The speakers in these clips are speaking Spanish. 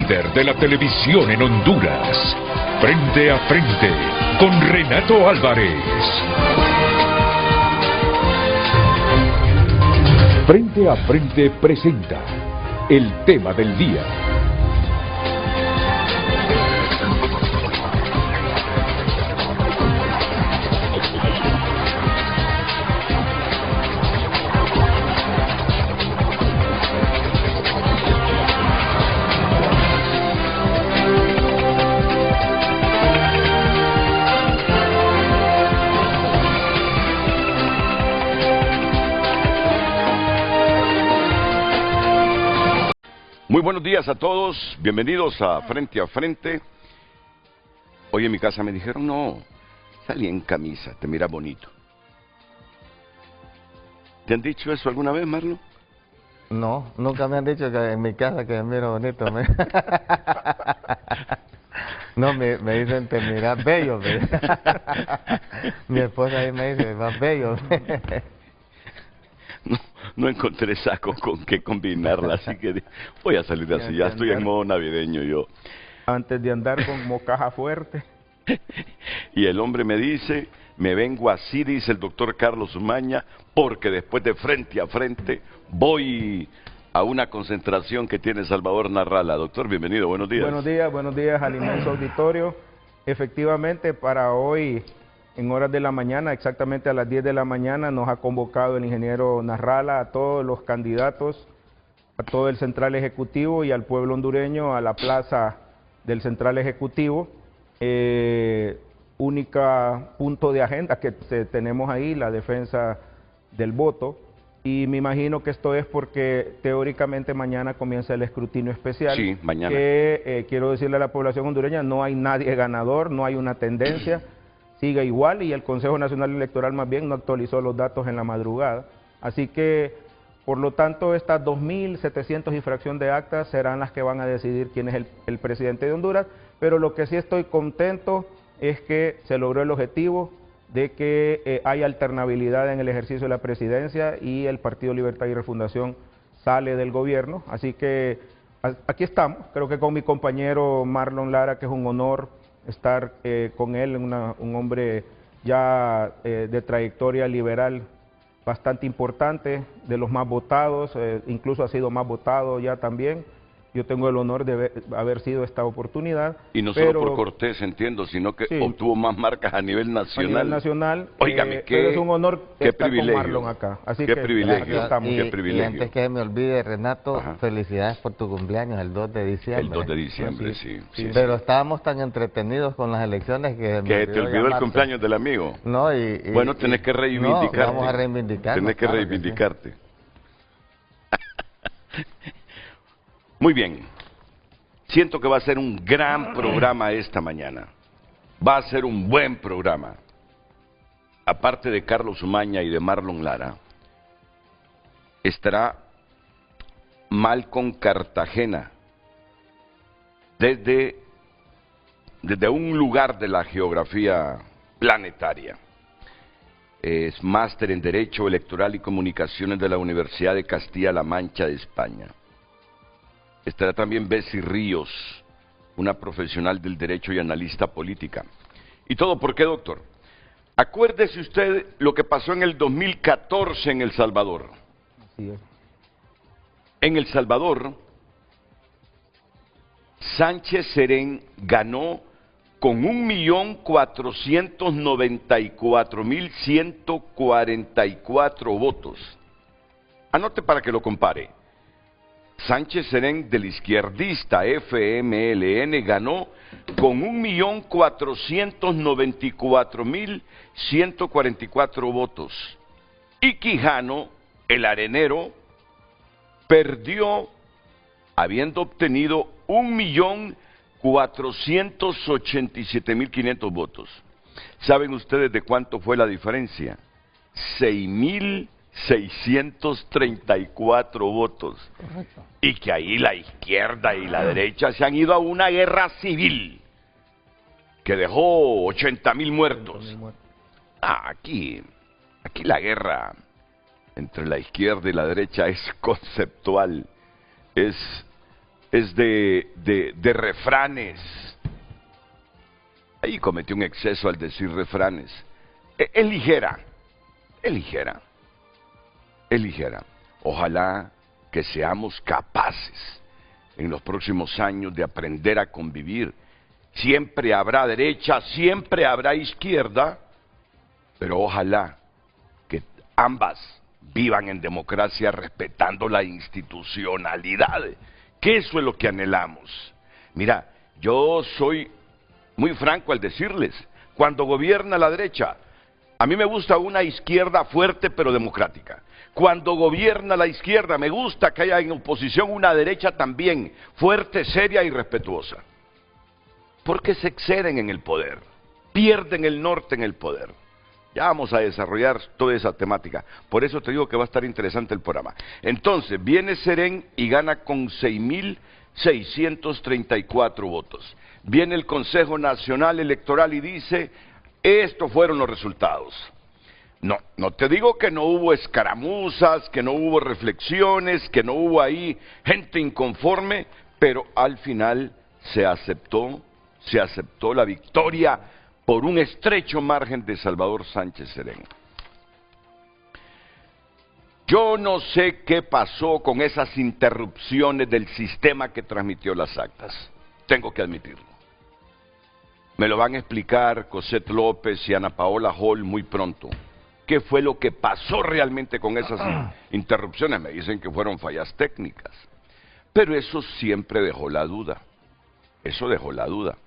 líder de la televisión en Honduras. Frente a frente con Renato Álvarez. Frente a frente presenta el tema del día. Muy buenos días a todos, bienvenidos a Frente a Frente. Hoy en mi casa me dijeron, no, salí en camisa, te miras bonito. ¿Te han dicho eso alguna vez, Marlon? No, nunca me han dicho que en mi casa que me miro bonito. No, me dicen, te miras bello. Mi esposa ahí me dice, vas bello. No encontré saco con qué combinarla, así que voy a salir así, ya estoy en modo navideño yo. Antes de andar con mocaja fuerte. Y el hombre me dice, me vengo así, dice el doctor Carlos Umaña, porque después de Frente a Frente voy a una concentración que tiene Salvador Narrala. Doctor, bienvenido, buenos días. Buenos días al inmenso auditorio. Efectivamente, para hoy, en horas de la mañana, exactamente a las 10 de la mañana, nos ha convocado el ingeniero Narrala a todos los candidatos, a todo el Central Ejecutivo y al pueblo hondureño a la plaza del Central Ejecutivo. Única punto de agenda que tenemos ahí, la defensa del voto. Y me imagino que esto es porque teóricamente mañana comienza el escrutinio especial. Sí, mañana. Que quiero decirle a la población hondureña, no hay nadie ganador, no hay una tendencia. Sigue igual y el Consejo Nacional Electoral más bien no actualizó los datos en la madrugada. Así que, por lo tanto, estas 2.700 y fracción de actas serán las que van a decidir quién es el presidente de Honduras, pero lo que sí estoy contento es que se logró el objetivo de que hay alternabilidad en el ejercicio de la presidencia y el Partido Libertad y Refundación sale del gobierno. Así que aquí estamos, creo que con mi compañero Marlon Lara, que es un honor estar con él, un hombre ya de trayectoria liberal bastante importante, de los más votados, incluso ha sido más votado ya también. Yo tengo el honor de haber sido esta oportunidad. Y no solo por Cortés, entiendo, sino que sí, obtuvo más marcas a nivel nacional. A nivel nacional. Óigame, pero es un honor estar con Marlon acá. Así qué que privilegio, estamos. qué privilegio. Y antes que me olvide, Renato, ajá, felicidades por tu cumpleaños, el 2 de diciembre. El 2 de diciembre, sí. Pero estábamos tan entretenidos con las elecciones que te olvidó el cumpleaños del amigo. No, bueno, tenés que reivindicarte. No, vamos a reivindicarnos. Tenés que reivindicarte. Sí. Muy bien. Siento que va a ser un gran programa esta mañana. Va a ser un buen programa. Aparte de Carlos Umaña y de Marlon Lara, estará Malcolm Cartagena, desde un lugar de la geografía planetaria. Es máster en Derecho Electoral y Comunicaciones de la Universidad de Castilla-La Mancha de España. Estará también Bessie Ríos, una profesional del derecho y analista política. ¿Y todo por qué, doctor? Acuérdese usted lo que pasó en el 2014 en El Salvador. Así es. En El Salvador, Sánchez Serén ganó con 1.494.144 votos. Anote para que lo compare. Sánchez Serén del izquierdista FMLN ganó con 1.494.144 votos. Y Quijano, el arenero, perdió habiendo obtenido 1.487.500 votos. ¿Saben ustedes de cuánto fue la diferencia? 6.634 votos. Correcto. Y que ahí la izquierda y la derecha se han ido a una guerra civil que dejó 80.000 muertos. Aquí la guerra entre la izquierda y la derecha es conceptual, es es de refranes. Ahí cometí un exceso al decir refranes. Es ligera, es ligera, es ligera. Ojalá que seamos capaces en los próximos años de aprender a convivir. Siempre habrá derecha, siempre habrá izquierda, pero ojalá que ambas vivan en democracia respetando la institucionalidad, que eso es lo que anhelamos. Mira, yo soy muy franco al decirles, cuando gobierna la derecha, a mí me gusta una izquierda fuerte pero democrática. Cuando gobierna la izquierda, me gusta que haya en oposición una derecha también fuerte, seria y respetuosa. Porque se exceden en el poder, pierden el norte en el poder. Ya vamos a desarrollar toda esa temática. Por eso te digo que va a estar interesante el programa. Entonces, viene Serén y gana con 6.634 votos. Viene el Consejo Nacional Electoral y dice, estos fueron los resultados. No te digo que no hubo escaramuzas, que no hubo reflexiones, que no hubo ahí gente inconforme, pero al final se aceptó la victoria por un estrecho margen de Salvador Sánchez Serén. Yo no sé qué pasó con esas interrupciones del sistema que transmitió las actas, tengo que admitirlo. Me lo van a explicar Cosette López y Ana Paola Hall muy pronto. ¿Qué fue lo que pasó realmente con esas interrupciones? Me dicen que fueron fallas técnicas. Pero eso siempre dejó la duda. Eso dejó la duda.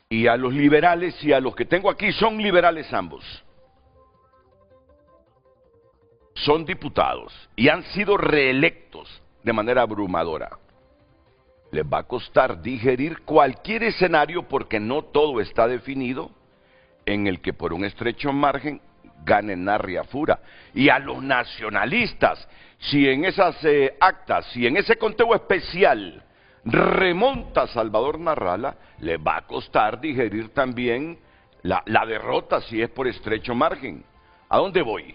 Y a los liberales y a los que tengo aquí, son liberales ambos. Son diputados y han sido reelectos de manera abrumadora. Les va a costar digerir cualquier escenario porque no todo está definido, en el que por un estrecho margen gane Narria Fura. Y a los nacionalistas, si en esas actas, si en ese conteo especial remonta Salvador Narrala, les va a costar digerir también la derrota si es por estrecho margen. ¿A dónde voy?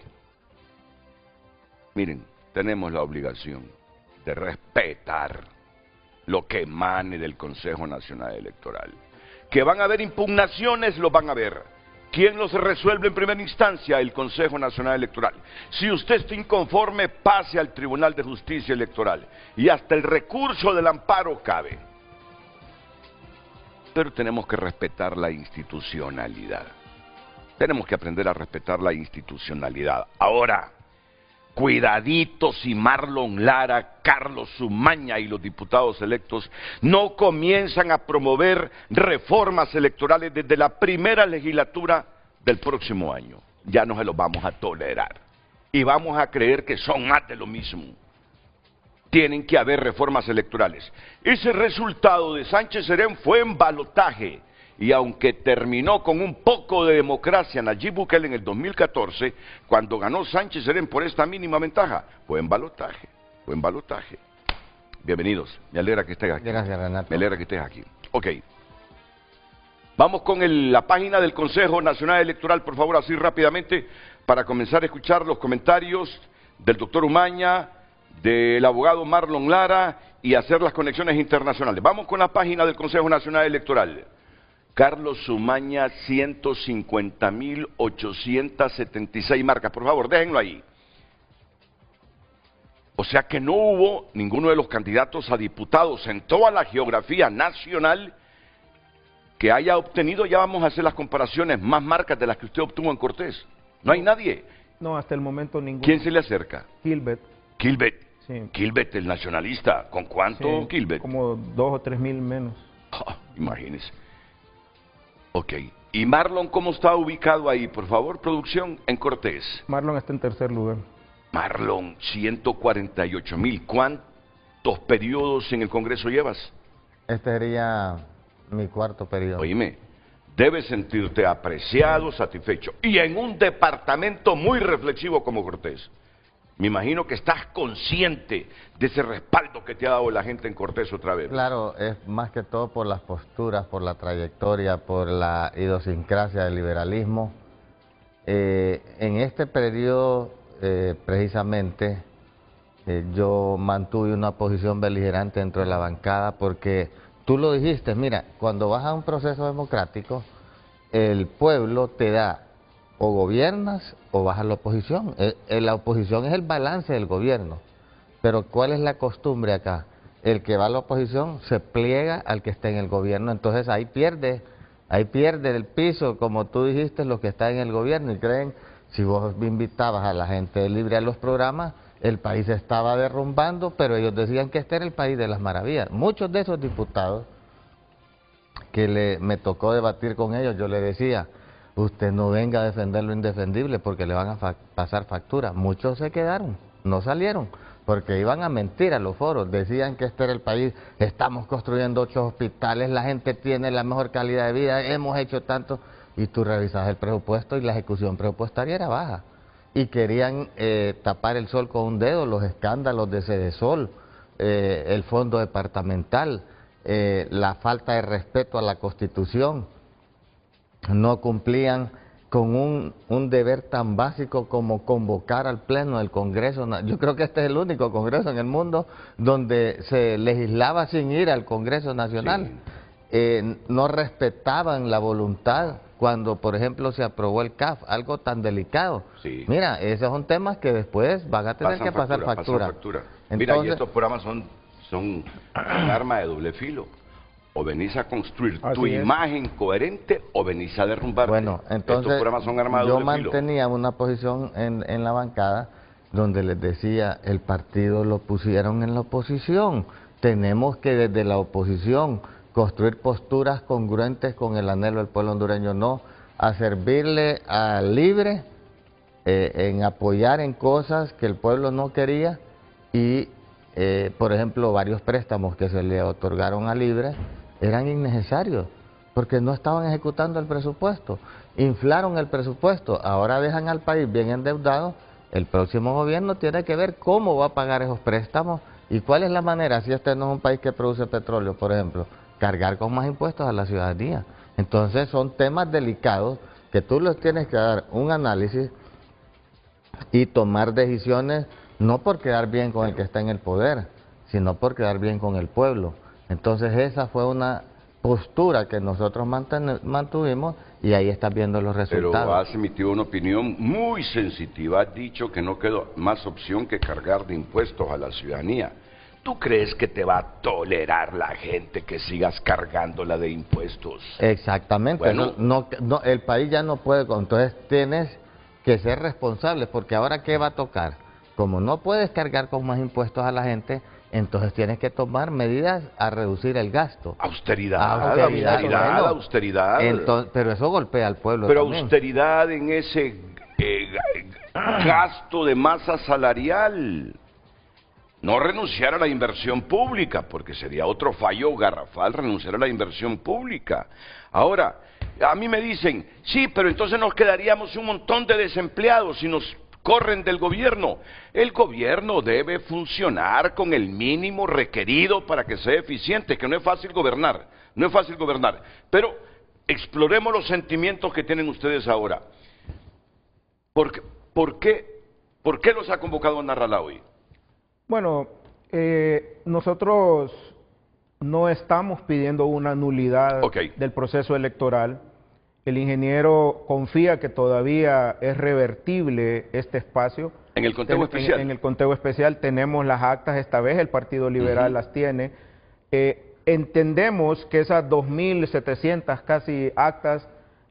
Miren, tenemos la obligación de respetar lo que emane del Consejo Nacional Electoral. Que van a haber impugnaciones, lo van a ver. ¿Quién los resuelve en primera instancia? El Consejo Nacional Electoral. Si usted está inconforme, pase al Tribunal de Justicia Electoral. Y hasta el recurso del amparo cabe. Pero tenemos que respetar la institucionalidad. Tenemos que aprender a respetar la institucionalidad. Ahora, cuidadito si Marlon Lara, Carlos Zumaña y los diputados electos no comienzan a promover reformas electorales desde la primera legislatura del próximo año. Ya no se los vamos a tolerar. Y vamos a creer que son más de lo mismo. Tienen que haber reformas electorales. Ese resultado de Sánchez Serén fue en balotaje. Y aunque terminó con un poco de democracia Nayib Bukele en el 2014, cuando ganó Sánchez Serén por esta mínima ventaja, fue en balotaje, fue en balotaje. Bienvenidos, me alegra que estés aquí. Gracias, Renato. Me alegra que estés aquí. Ok. Vamos con la página del Consejo Nacional Electoral, por favor, así rápidamente, para comenzar a escuchar los comentarios del doctor Umaña, del abogado Marlon Lara y hacer las conexiones internacionales. Vamos con la página del Consejo Nacional Electoral. Carlos Zumaña, 150.876 marcas. Por favor, déjenlo ahí. O sea que no hubo ninguno de los candidatos a diputados en toda la geografía nacional que haya obtenido, ya vamos a hacer las comparaciones, más marcas de las que usted obtuvo en Cortés. No hay nadie. No, hasta el momento ninguno. ¿Quién se le acerca? Gilbert. Gilbert. Sí. Gilbert, el nacionalista. ¿Con cuánto, Sí, Gilbert? como 2 o 3 mil menos. Imagínese. Ok. ¿Y Marlon cómo está ubicado ahí? Por favor, producción, en Cortés. Marlon está en tercer lugar. Marlon, 148.000. ¿Cuántos periodos en el Congreso llevas? Este sería mi cuarto periodo. Oíme, debes sentirte apreciado, satisfecho. Y en un departamento muy reflexivo como Cortés. Me imagino que estás consciente de ese respaldo que te ha dado la gente en Cortés otra vez. Claro, es más que todo por las posturas, por la trayectoria, por la idiosincrasia del liberalismo. En este periodo, precisamente, yo mantuve una posición beligerante dentro de la bancada porque tú lo dijiste, mira, cuando vas a un proceso democrático, el pueblo te da o gobiernas o vas a la oposición. La oposición es el balance del gobierno, pero ¿cuál es la costumbre acá? El que va a la oposición se pliega al que está en el gobierno, entonces ahí pierde el piso, como tú dijiste, los que están en el gobierno, y creen, si vos invitabas a la gente libre a los programas, el país se estaba derrumbando, pero ellos decían que este era el país de las maravillas. Muchos de esos diputados que me tocó debatir con ellos, yo le decía, usted no venga a defender lo indefendible porque le van a pasar factura. Muchos se quedaron, no salieron, porque iban a mentir a los foros, decían que este era el país, estamos construyendo 8 hospitales, la gente tiene la mejor calidad de vida, hemos hecho tanto, y tú revisas el presupuesto y la ejecución presupuestaria era baja. Y querían tapar el sol con un dedo, los escándalos de Sedesol, el fondo departamental, la falta de respeto a la Constitución. No cumplían con un deber tan básico como convocar al Pleno del Congreso. Yo creo que este es el único Congreso en el mundo donde se legislaba sin ir al Congreso Nacional. Sí. No respetaban la voluntad cuando, por ejemplo, se aprobó el CAF, algo tan delicado. Sí. Mira, esos son temas que después van a tener que pasar factura. Entonces, mira, y estos programas son un arma de doble filo. O venís a construir tu imagen coherente o venís a derrumbarte. Bueno, entonces yo mantenía una posición en la bancada donde les decía, el partido lo pusieron en la oposición. Tenemos que desde la oposición construir posturas congruentes con el anhelo del pueblo hondureño, no a servirle a Libre en apoyar en cosas que el pueblo no quería y, por ejemplo, varios préstamos que se le otorgaron a Libre eran innecesarios, porque no estaban ejecutando el presupuesto, inflaron el presupuesto, ahora dejan al país bien endeudado. El próximo gobierno tiene que ver cómo va a pagar esos préstamos y cuál es la manera, si este no es un país que produce petróleo, por ejemplo, cargar con más impuestos a la ciudadanía. Entonces son temas delicados que tú les tienes que dar un análisis y tomar decisiones, no por quedar bien con el que está en el poder, sino por quedar bien con el pueblo. Entonces esa fue una postura que nosotros mantuvimos y ahí estás viendo los resultados. Pero has emitido una opinión muy sensitiva, has dicho que no quedó más opción que cargar de impuestos a la ciudadanía. ¿Tú crees que te va a tolerar la gente que sigas cargándola de impuestos? Exactamente, bueno, no, el país ya no puede, entonces tienes que ser responsable, porque ahora ¿qué va a tocar? Como no puedes cargar con más impuestos a la gente, entonces tienes que tomar medidas a reducir el gasto. Austeridad. Entonces, pero eso golpea al pueblo pero también. Austeridad en ese gasto de masa salarial. No renunciar a la inversión pública, porque sería otro fallo garrafal renunciar a la inversión pública. Ahora, a mí me dicen, sí, pero entonces nos quedaríamos un montón de desempleados si nos corren del gobierno. El gobierno debe funcionar con el mínimo requerido para que sea eficiente, que no es fácil gobernar, pero exploremos los sentimientos que tienen ustedes ahora. ¿Por qué los ha convocado Narrala hoy? Bueno, nosotros no estamos pidiendo una nulidad del proceso electoral. El ingeniero confía que todavía es revertible este espacio. ¿En el conteo especial? En el conteo especial tenemos las actas esta vez, el Partido Liberal las tiene. Entendemos que esas 2.700 casi actas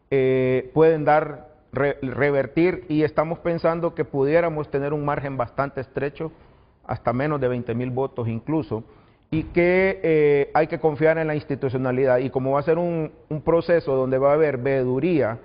pueden revertir y estamos pensando que pudiéramos tener un margen bastante estrecho, hasta menos de 20.000 votos incluso, y que hay que confiar en la institucionalidad. Y como va a ser un proceso donde va a haber veeduría,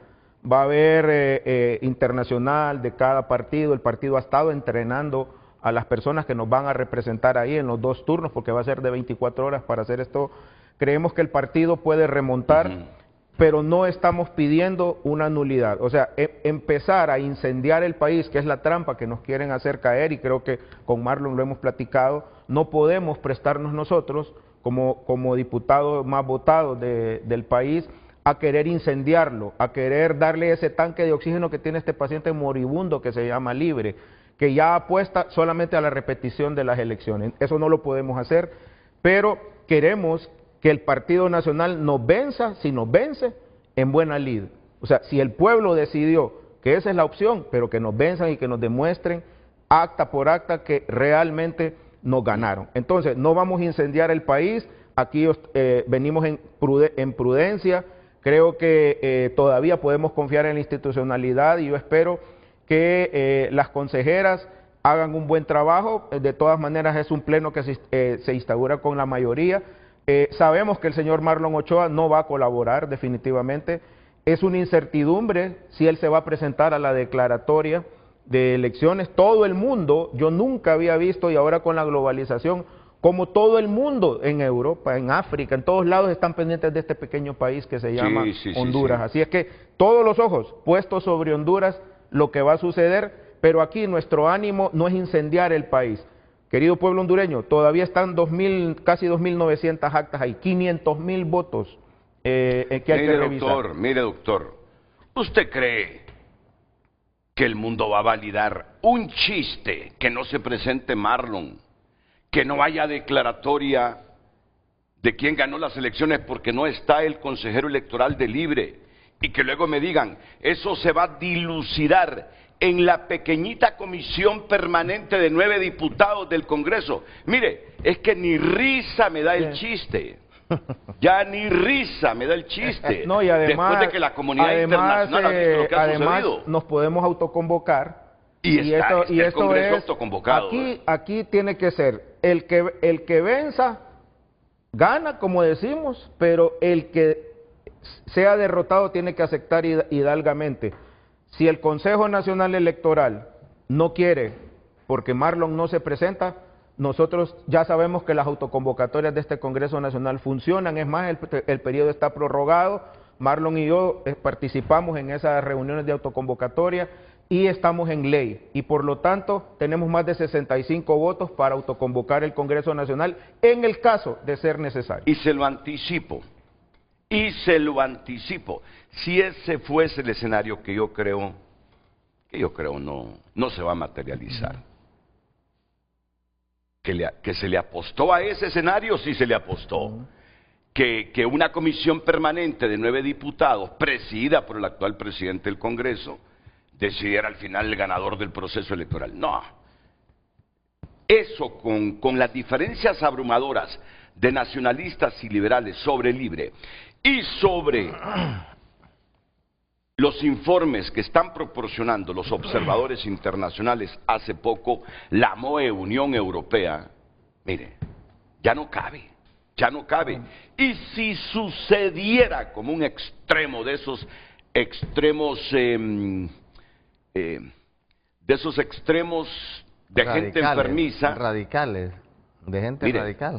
va a haber internacional de cada partido, el partido ha estado entrenando a las personas que nos van a representar ahí en los 2 turnos, porque va a ser de 24 horas para hacer esto. Creemos que el partido puede remontar, pero no estamos pidiendo una nulidad. O sea, empezar a incendiar el país, que es la trampa que nos quieren hacer caer, y creo que con Marlon lo hemos platicado, no podemos prestarnos nosotros, como diputados más votados del país, a querer incendiarlo, a querer darle ese tanque de oxígeno que tiene este paciente moribundo que se llama Libre. que ya apuesta solamente a la repetición de las elecciones. Eso no lo podemos hacer, pero queremos que el Partido Nacional nos venza, si nos vence, en buena lid. O sea, si el pueblo decidió que esa es la opción, pero que nos venzan y que nos demuestren acta por acta que realmente nos ganaron. Entonces, no vamos a incendiar el país, aquí venimos en prudencia, creo que todavía podemos confiar en la institucionalidad y yo espero que las consejeras hagan un buen trabajo. De todas maneras es un pleno que se instaura con la mayoría. Sabemos que el señor Marlon Ochoa no va a colaborar definitivamente. Es una incertidumbre si él se va a presentar a la declaratoria de elecciones. Todo el mundo, yo nunca había visto, y ahora con la globalización, como todo el mundo en Europa, en África, en todos lados están pendientes de este pequeño país que se llama Honduras. Así es que todos los ojos puestos sobre Honduras, lo que va a suceder, pero aquí nuestro ánimo no es incendiar el país. Querido pueblo hondureño, todavía están casi 2.900 actas ahí, 500.000 votos que hay que revisar. Mire, doctor, ¿usted cree que el mundo va a validar un chiste que no se presente Marlon, que no haya declaratoria de quién ganó las elecciones porque no está el consejero electoral de Libre, y que luego me digan, eso se va a dilucidar en la pequeñita comisión permanente de 9 diputados del Congreso? Mire, es que ni risa me da el chiste. Ya ni risa me da el chiste. No, y además, después de que la comunidad internacional ha visto lo que ha sucedido. Nos podemos autoconvocar. Y está el Congreso autoconvocado. Aquí tiene que ser el que venza, gana, como decimos, pero el que sea derrotado tiene que aceptar hidalgamente. Si el Consejo Nacional Electoral no quiere, porque Marlon no se presenta, nosotros ya sabemos que las autoconvocatorias de este Congreso Nacional funcionan. Es más, el periodo está prorrogado. Marlon y yo participamos en esas reuniones de autoconvocatoria y estamos en ley. Y por lo tanto, tenemos más de 65 votos para autoconvocar el Congreso Nacional en el caso de ser necesario. Y se lo anticipo. Si ese fuese el escenario que yo creo no se va a materializar. Que se le apostó a ese escenario, sí se le apostó. Que una comisión permanente de 9 diputados, presidida por el actual presidente del Congreso, decidiera al final el ganador del proceso electoral. No. Eso con las diferencias abrumadoras de nacionalistas y liberales sobre Libre y sobre los informes que están proporcionando los observadores internacionales, hace poco la MOE, Unión Europea, mire, ya no cabe. Y si sucediera como un extremo de esos extremos, de gente enfermiza, de gente mire, radical.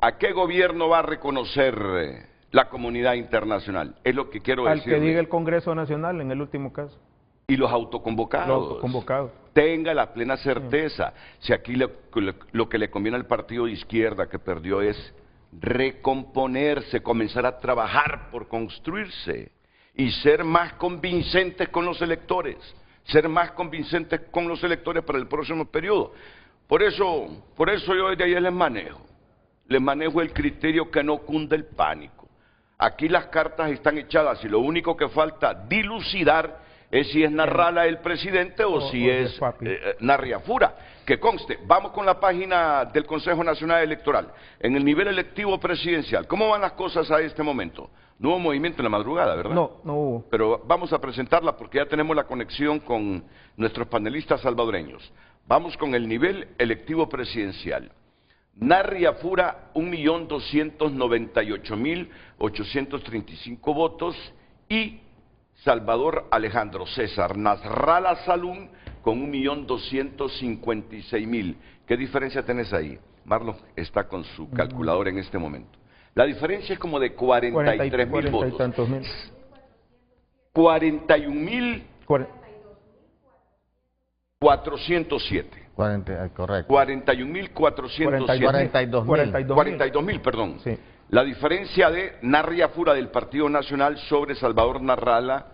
¿A qué gobierno va a reconocer la comunidad internacional? Es lo que quiero decir. Al que diga el Congreso Nacional en el último caso. Y los autoconvocados. Los autoconvocados. Tenga la plena certeza. Si aquí lo que le conviene al partido de izquierda que perdió es recomponerse, comenzar a trabajar por construirse y ser más convincentes con los electores. Para el próximo periodo. Por eso yo desde ayer les manejo el criterio que no cunde el pánico. Aquí las cartas están echadas y lo único que falta dilucidar es si es Narrala el presidente o si es Narriafura. Que conste, vamos con la página del Consejo Nacional Electoral. En el nivel electivo presidencial, ¿cómo van las cosas a este momento? No hubo movimiento en la madrugada, ¿verdad? No hubo. Pero vamos a presentarla porque ya tenemos la conexión con nuestros panelistas salvadoreños. Vamos con el nivel electivo presidencial. Narriafura, 1.298.835 votos y Salvador Alejandro César Nasralla Salum con 1.256.000. ¿Qué diferencia tenés ahí? Marlon está con su calculadora en este momento. La diferencia es como de 43.000 votos. 41.407. Correcto. 41.407. 42.000, perdón. Sí. La diferencia de Narriafura del Partido Nacional sobre Salvador Narralla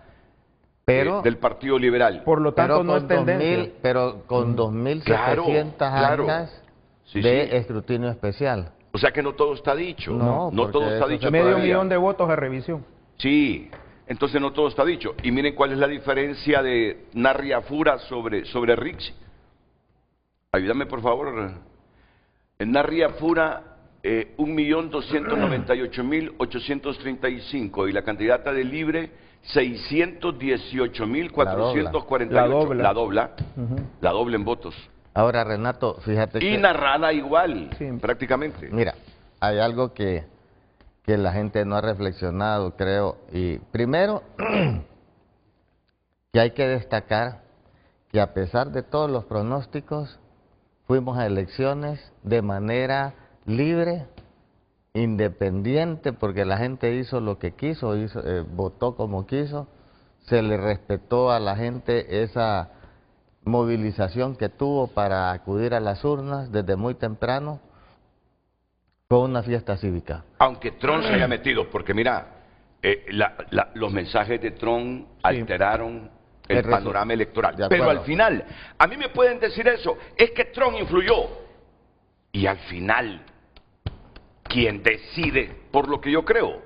Pero, del Partido Liberal. Por lo tanto, pero no es tendencia. pero con 2.700 Claro. actas Sí, de sí. escrutinio especial. O sea que no todo está dicho. No, No todo porque está eso dicho se- Medio todavía. millón de votos a revisión. Sí, entonces no todo está dicho. Y miren cuál es la diferencia de Narriafura sobre Rixi. Ayúdame, por favor. En Narriafura, 1.298.835 y la candidata de Libre, 618.448. La dobla. La dobla. La dobla en votos. Ahora, Renato, fíjate Y que... Narrada igual, Sí. prácticamente. Mira, hay algo que la gente no ha reflexionado, creo. Y primero, que hay que destacar que a pesar de todos los pronósticos, fuimos a elecciones de manera libre, independiente, porque la gente hizo lo que quiso, votó como quiso, se le respetó a la gente esa movilización que tuvo para acudir a las urnas desde muy temprano. Fue una fiesta cívica. Aunque Trump se haya metido, porque mira, los mensajes de Trump alteraron el panorama electoral. De Pero acuerdo. al final, a mí me pueden decir eso, es que Trump influyó. Y al final, quien decide por lo que yo creo,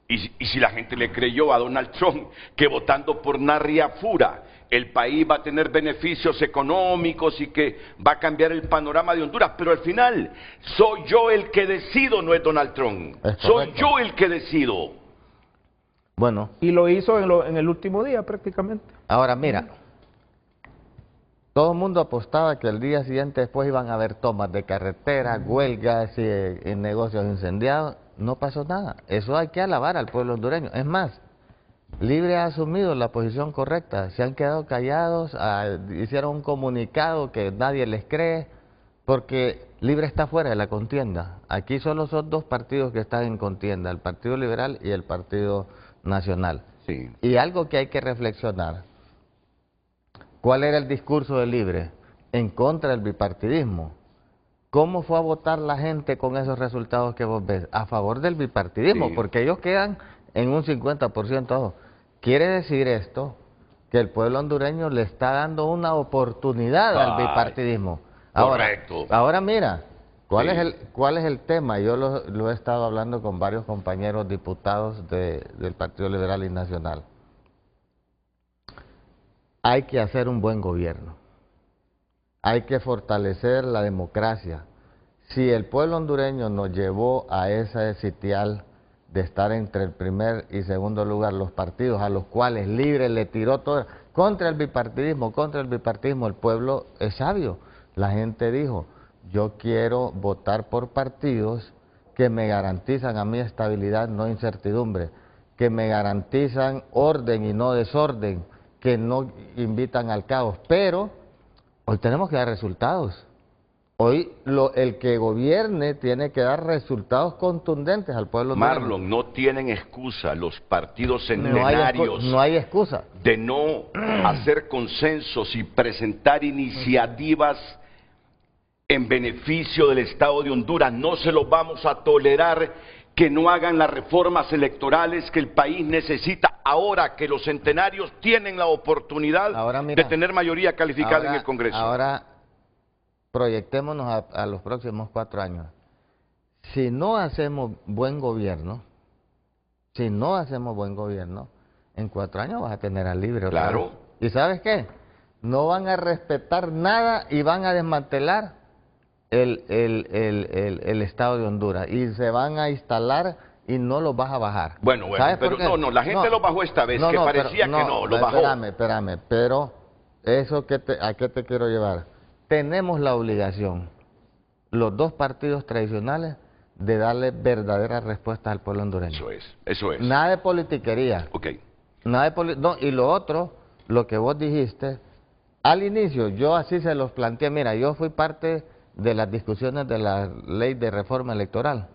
y si la gente le creyó a Donald Trump que votando por Narriafura el país va a tener beneficios económicos y que va a cambiar el panorama de Honduras, pero al final soy yo el que decido, no es Donald Trump. Es Soy correcto. yo el que decido. Bueno, Y lo hizo en el último día prácticamente. ahora mira, todo el mundo apostaba que el día siguiente después iban a haber tomas de carretera, huelgas y negocios incendiados. No pasó nada. Eso hay que alabar al pueblo hondureño. Es más, Libre ha asumido la posición correcta. Se han quedado callados, hicieron un comunicado que nadie les cree, porque Libre está fuera de la contienda. Aquí solo son dos partidos que están en contienda, el Partido Liberal y el Partido Nacional. Sí. Y algo que hay que reflexionar, ¿cuál era el discurso de Libre? En contra del bipartidismo. ¿Cómo fue a votar la gente con esos resultados que vos ves? A favor del bipartidismo, Sí. porque ellos quedan en un 50%. Ojo. Quiere decir esto que el pueblo hondureño le está dando una oportunidad al Ay, bipartidismo. correcto. Ahora mira, ¿cuál, Sí. ¿cuál es el tema? Yo lo he estado hablando con varios compañeros diputados del Partido Liberal y Nacional. Hay que hacer un buen gobierno. Hay que fortalecer la democracia. Si el pueblo hondureño nos llevó a ese sitial de estar entre el primer y segundo lugar, los partidos a los cuales Libre le tiró todo, contra el bipartidismo, el pueblo es sabio. La gente dijo, yo quiero votar por partidos que me garantizan a mí estabilidad, no incertidumbre, que me garantizan orden y no desorden, que no invitan al caos, pero hoy tenemos que dar resultados. Hoy el que gobierne tiene que dar resultados contundentes al pueblo hondureño. Marlon, no tienen excusa los partidos No hay centenarios no hay excusa. de no hacer consensos y presentar iniciativas en beneficio del Estado de Honduras. No se los vamos a tolerar que no hagan las reformas electorales que el país necesita ahora que los centenarios tienen la oportunidad Ahora, mira, de tener mayoría calificada en el Congreso. Ahora, proyectémonos a los próximos 4 años. Si no hacemos buen gobierno, en 4 años vas a tener al Libre otra Claro. vez. ¿Y sabes qué? No van a respetar nada y van a desmantelar el Estado de Honduras. Y se van a instalar y no los vas a bajar. Bueno, ¿Sabes por pero qué? no, la gente lo bajó esta vez, que parecía que no, lo bajó. Espérame, pero eso ¿a qué te quiero llevar? Tenemos la obligación, los dos partidos tradicionales, de darle verdaderas respuestas al pueblo hondureño. Eso es. Nada de politiquería. Ok. Nada de no, y lo otro, lo que vos dijiste, al inicio, yo así se los planteé. Mira, yo fui parte de las discusiones de la ley de reforma electoral.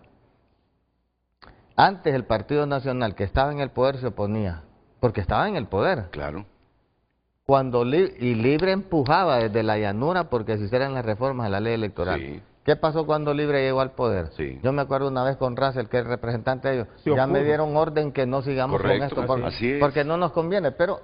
Antes el Partido Nacional, que estaba en el poder, se oponía, porque estaba en el poder. Claro. Cuando Libre empujaba desde la llanura porque se hicieran las reformas a la ley electoral. Sí. ¿Qué pasó cuando Libre llegó al poder? Sí. Yo me acuerdo una vez con Russell, que es representante de ellos, Se ya opuso. me dieron orden que no sigamos Correcto, con esto así es. porque no nos conviene, pero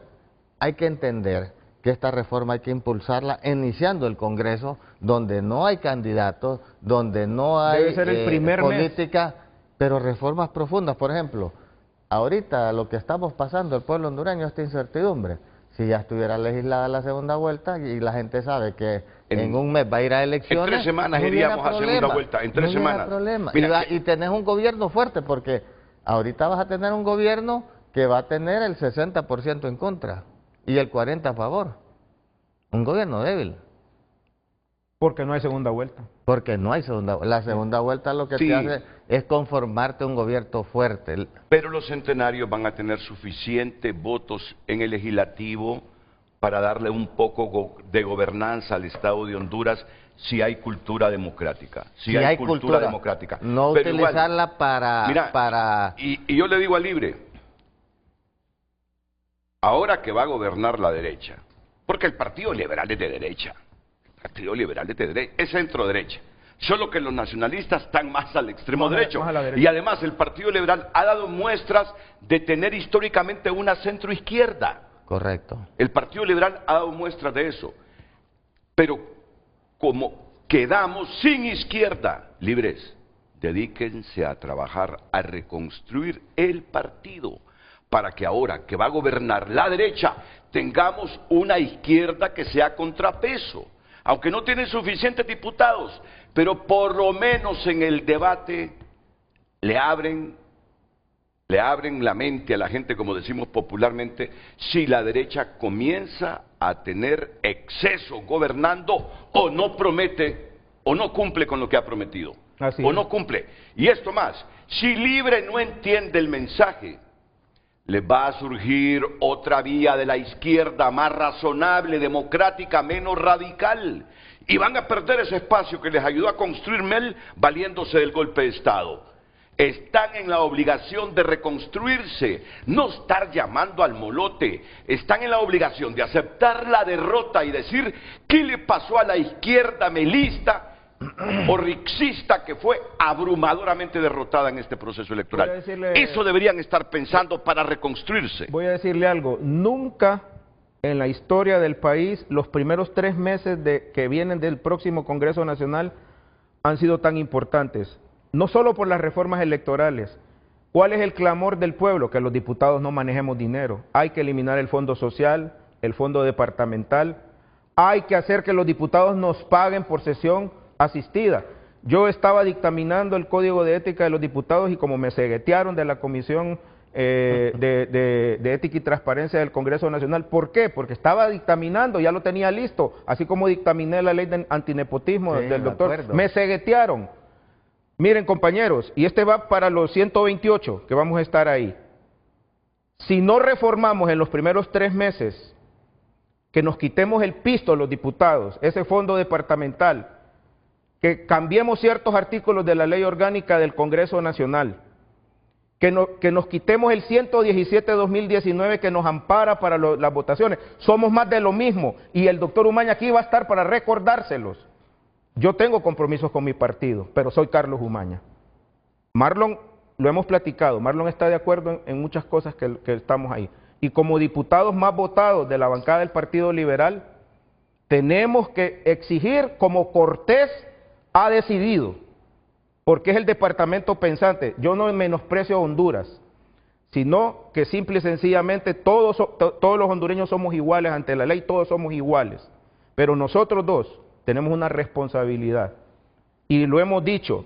hay que entender que esta reforma hay que impulsarla iniciando el Congreso, donde no hay candidatos, donde no hay Debe ser el primer política, pero reformas profundas. Por ejemplo, ahorita lo que estamos pasando, el pueblo hondureño, esta incertidumbre. Si ya estuviera legislada la segunda vuelta y la gente sabe que en un mes va a ir a elecciones, en 3 semanas no iríamos a segunda vuelta, en 3 semanas. Problema. Mira, Y tenés un gobierno fuerte, porque ahorita vas a tener un gobierno que va a tener el 60% en contra y el 40% a favor. Un gobierno débil. Porque no hay segunda vuelta. Porque no hay segunda vuelta. La segunda vuelta lo que Sí, te hace es conformarte a un gobierno fuerte. pero los centenarios van a tener suficientes votos en el legislativo para darle un poco de gobernanza al Estado de Honduras si hay cultura democrática. Si hay cultura democrática. No pero utilizarla igual, mira, para... Y yo le digo a Libre, ahora que va a gobernar la derecha, porque el Partido Liberal es de derecha, el Partido Liberal es de derecha, es centro derecha, solo que los nacionalistas están más al extremo derecho, y además el Partido Liberal ha dado muestras de tener históricamente una centro izquierda. Correcto. El Partido Liberal ha dado muestras de eso, pero como quedamos sin izquierda, Libres, dedíquense a trabajar, a reconstruir el partido, para que ahora que va a gobernar la derecha, tengamos una izquierda que sea contrapeso, aunque no tiene suficientes diputados, pero por lo menos en el debate le abren la mente a la gente, como decimos popularmente, si la derecha comienza a tener exceso gobernando o no promete o no cumple con lo que ha prometido. Así o es. no cumple. Y esto más, si Libre no entiende el mensaje, les va a surgir otra vía de la izquierda más razonable, democrática, menos radical. Y van a perder ese espacio que les ayudó a construir Mel valiéndose del golpe de Estado. Están en la obligación de reconstruirse, no estar llamando al molote. Están en la obligación de aceptar la derrota y decir qué le pasó a la izquierda melista o rixista que fue abrumadoramente derrotada en este proceso electoral. Eso deberían estar pensando para reconstruirse. Voy a decirle algo, nunca en la historia del país los primeros 3 meses que vienen del próximo Congreso Nacional han sido tan importantes. No solo por las reformas electorales. ¿Cuál es el clamor del pueblo? Que los diputados no manejemos dinero. Hay que eliminar el fondo social, el fondo departamental. Hay que hacer que los diputados nos paguen por sesión asistida. Yo estaba dictaminando el Código de Ética de los Diputados y como me ceguetearon de la Comisión de Ética y Transparencia del Congreso Nacional. ¿Por qué? Porque estaba dictaminando, ya lo tenía listo, así como dictaminé la ley de antinepotismo del doctor. Me ceguetearon. Miren, compañeros, y este va para los 128 que vamos a estar ahí. Si no reformamos en los primeros 3 meses, que nos quitemos el pisto los diputados, ese fondo departamental, que cambiemos ciertos artículos de la ley orgánica del Congreso Nacional, que nos quitemos el 117-2019 que nos ampara para las votaciones. Somos más de lo mismo, y el doctor Umaña aquí va a estar para recordárselos. Yo tengo compromisos con mi partido, pero soy Carlos Umaña. Marlon, lo hemos platicado, Marlon está de acuerdo en muchas cosas que estamos ahí. Y como diputados más votados de la bancada del Partido Liberal, tenemos que exigir como Cortés ha decidido, porque es el departamento pensante. Yo no menosprecio a Honduras, sino que simple y sencillamente todos los hondureños somos iguales ante la ley, todos somos iguales. Pero nosotros dos tenemos una responsabilidad, y lo hemos dicho,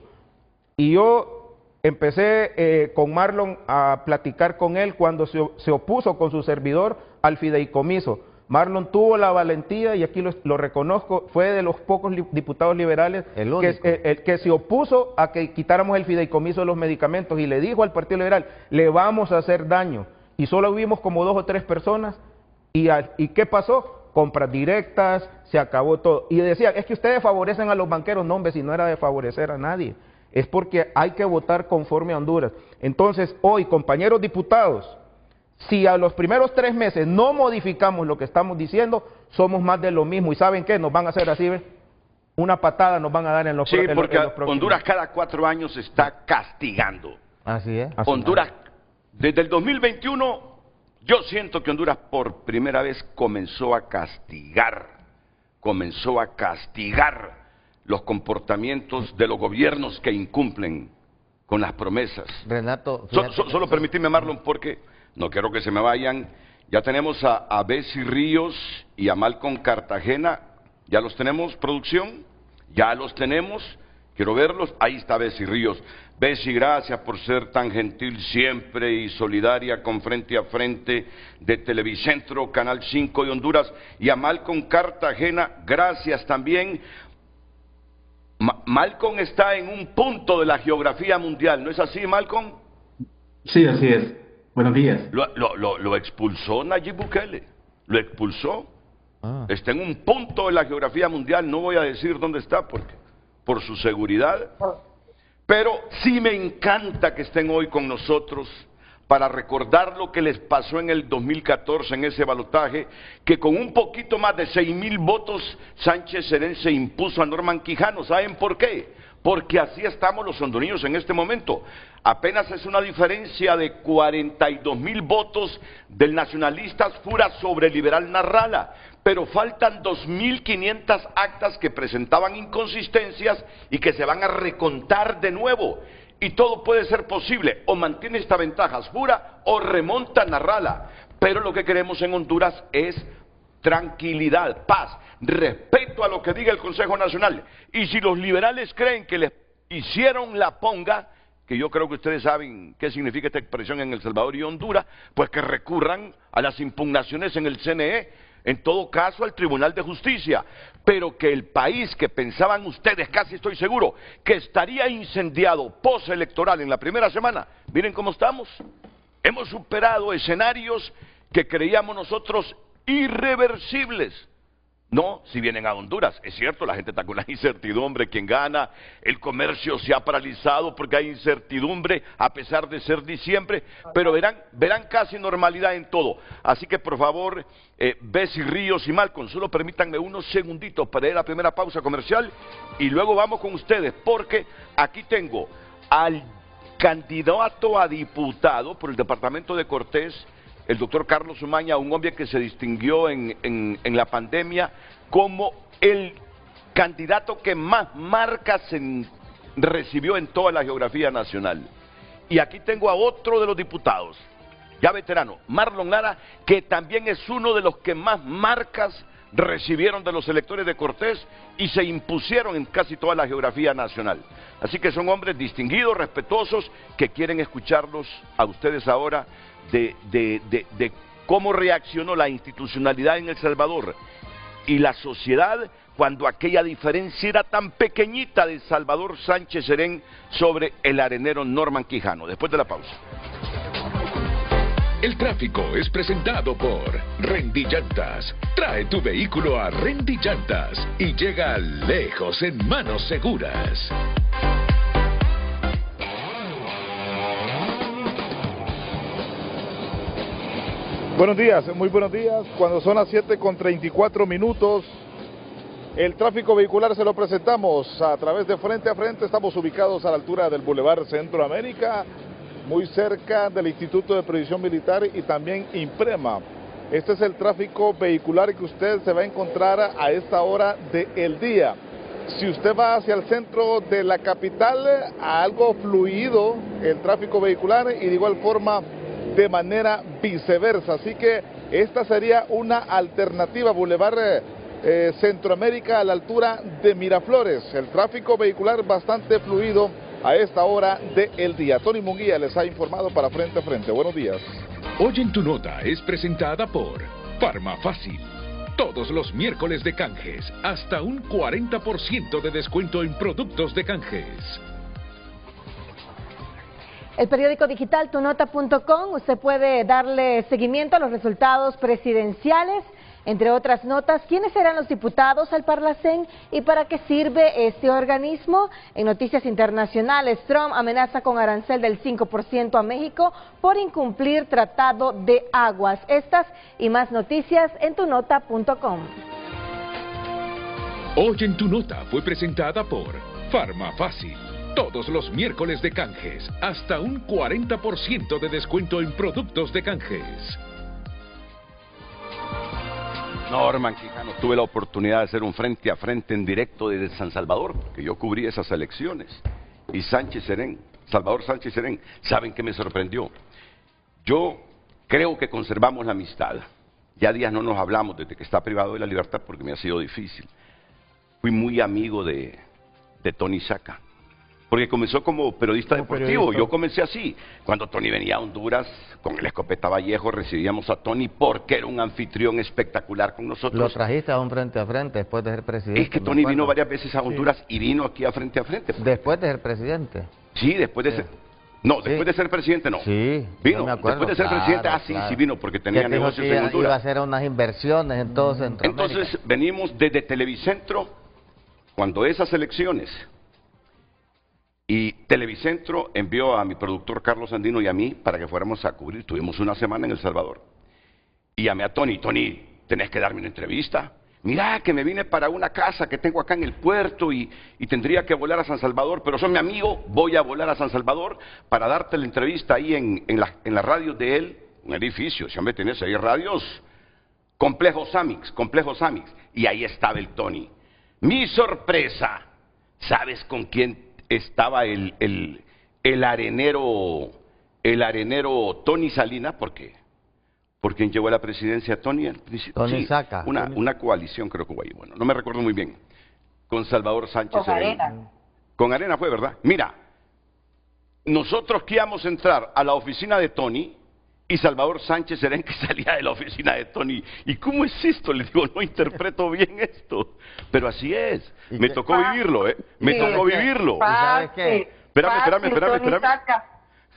y yo empecé con Marlon a platicar con él cuando se opuso con su servidor al fideicomiso. Marlon tuvo la valentía, y aquí lo reconozco, fue de los pocos diputados liberales que se opuso a que quitáramos el fideicomiso de los medicamentos, y le dijo al Partido Liberal, le vamos a hacer daño, y solo vimos como 2 o 3 personas, y ¿qué pasó? Compras directas, se acabó todo. Y decía, es que ustedes favorecen a los banqueros. No, hombre, si no era de favorecer a nadie. Es porque hay que votar conforme a Honduras. Entonces, hoy, compañeros diputados, si a los primeros 3 meses no modificamos lo que estamos diciendo, somos más de lo mismo. ¿Y saben qué? Nos van a hacer así, ¿ves? Una patada nos van a dar en los próximos. Sí, porque Honduras cada 4 años está castigando. Así es. Honduras, desde el 2021... Yo siento que Honduras por primera vez comenzó a castigar los comportamientos de los gobiernos que incumplen con las promesas. Renato, Solo permíteme, Marlon, porque no quiero que se me vayan. Ya tenemos a Bessie Ríos y a Malcolm Cartagena. ¿Ya los tenemos, producción? Ya los tenemos. Quiero verlos. Ahí está Bessie Ríos. Bessie, gracias por ser tan gentil siempre y solidaria con Frente a Frente de Televicentro, Canal 5 de Honduras. Y a Malcolm Cartagena, gracias también. Malcolm está en un punto de la geografía mundial, ¿no es así, Malcolm? Sí, así es. Buenos días. Lo expulsó Nayib Bukele, lo expulsó. Está en un punto de la geografía mundial, no voy a decir dónde está porque por su seguridad. Pero sí me encanta que estén hoy con nosotros para recordar lo que les pasó en el 2014 en ese balotaje, que con un poquito más de 6,000 votos Sánchez Serén se impuso a Norman Quijano. ¿Saben por qué? Porque así estamos los hondureños en este momento. Apenas es una diferencia de 42,000 votos del nacionalista Fura sobre el liberal Narrala, pero faltan 2,500 actas que presentaban inconsistencias y que se van a recontar de nuevo. Y todo puede ser posible, o mantiene esta ventaja Fura o remonta Narrala. Pero lo que queremos en Honduras es tranquilidad, paz, respeto a lo que diga el Consejo Nacional. Y si los liberales creen que les hicieron la ponga, que yo creo que ustedes saben qué significa esta expresión en El Salvador y Honduras, pues que recurran a las impugnaciones en el CNE, en todo caso al Tribunal de Justicia, pero que el país que pensaban ustedes, casi estoy seguro, que estaría incendiado postelectoral en la primera semana, miren cómo estamos. Hemos superado escenarios que creíamos nosotros irreversibles. No, si vienen a Honduras, es cierto, la gente está con la incertidumbre, quién gana, el comercio se ha paralizado porque hay incertidumbre a pesar de ser diciembre, pero verán casi normalidad en todo. Así que por favor, Bessie Ríos y Malcolm, solo permítanme unos segunditos para ir a la primera pausa comercial y luego vamos con ustedes, porque aquí tengo al candidato a diputado por el departamento de Cortés, el doctor Carlos Umaña, un hombre que se distinguió en la pandemia como el candidato que más marcas recibió en toda la geografía nacional. Y aquí tengo a otro de los diputados, ya veterano, Marlon Lara, que también es uno de los que más marcas recibieron de los electores de Cortés y se impusieron en casi toda la geografía nacional. Así que son hombres distinguidos, respetuosos, que quieren escucharlos a ustedes ahora de cómo reaccionó la institucionalidad en El Salvador y la sociedad cuando aquella diferencia era tan pequeñita de Salvador Sánchez Serén sobre el arenero Norman Quijano. Después de la pausa. El tráfico es presentado por Rendy Llantas. Trae tu vehículo a Rendy Llantas y llega lejos en manos seguras. Buenos días, muy buenos días. Cuando son las 7:34, el tráfico vehicular se lo presentamos a través de Frente a Frente. Estamos ubicados a la altura del Boulevard Centroamérica, muy cerca del Instituto de Previsión Militar y también Imprema. Este es el tráfico vehicular que usted se va a encontrar a esta hora del día. Si usted va hacia el centro de la capital, algo fluido el tráfico vehicular y de igual forma de manera viceversa. Así que esta sería una alternativa, Boulevard Centroamérica a la altura de Miraflores. El tráfico vehicular bastante fluido a esta hora del día. Tony Munguía les ha informado para Frente a Frente. Buenos días. Hoy en tu nota es presentada por Farmafácil. Todos los miércoles de canjes, hasta un 40% de descuento en productos de canjes. El periódico digital tunota.com, usted puede darle seguimiento a los resultados presidenciales, entre otras notas, quiénes serán los diputados al Parlacén y para qué sirve este organismo. En noticias internacionales, Trump amenaza con arancel del 5% a México por incumplir tratado de aguas. Estas y más noticias en tunota.com. Hoy en tu nota fue presentada por Farmafácil. Todos los miércoles de canjes, hasta un 40% de descuento en productos de canjes. No, hermano Quijano, tuve la oportunidad de hacer un frente a frente en directo desde San Salvador, que yo cubrí esas elecciones. Y Sánchez Serén, Salvador Sánchez Serén, ¿saben qué me sorprendió? Yo creo que conservamos la amistad. Ya días no nos hablamos desde que está privado de la libertad porque me ha sido difícil. Fui muy amigo de Tony Saca, porque comenzó como periodista deportivo. Yo comencé así. Cuando Tony venía a Honduras, con el Escopeta Vallejo, recibíamos a Tony porque era un anfitrión espectacular con nosotros. Lo trajiste a un frente a frente después de ser presidente. Es que Tony vino varias veces a Honduras y vino aquí a frente. Después de ser presidente. Sí, después de ser... No, después de ser presidente no. Sí, vino. me acuerdo. Después de ser presidente, sí vino, porque tenía negocios en Honduras. Iba a hacer unas inversiones en todo Centroamérica. Entonces venimos desde Televicentro, cuando esas elecciones, y Televicentro envió a mi productor Carlos Andino y a mí para que fuéramos a cubrir. Tuvimos una semana en El Salvador. Y llamé a Tony, tenés que darme una entrevista. Mira, que me vine para una casa que tengo acá en el puerto y tendría que volar a San Salvador, pero soy mi amigo, voy a volar a San Salvador para darte la entrevista ahí en la radio de él, un edificio, si me tenés ahí radios, Complejos Amix, y ahí estaba el Tony. Mi sorpresa, ¿sabes con quién estaba el arenero Tony Salinas? ¿Por qué? ¿Por quién llegó a la presidencia Tony? Tony Saca. Una coalición creo que hubo ahí, bueno, no me recuerdo muy bien, con Salvador Sánchez. Con Arena. Con Arena fue, ¿verdad? Mira, nosotros que íbamos a entrar a la oficina de Tony y Salvador Sánchez era el que salía de la oficina de Tony. ¿Y cómo es esto? Le digo, no interpreto bien esto. Pero así es. Me tocó vivirlo, ¿eh? Me tocó vivirlo. ¿Y sabes qué? Espérame.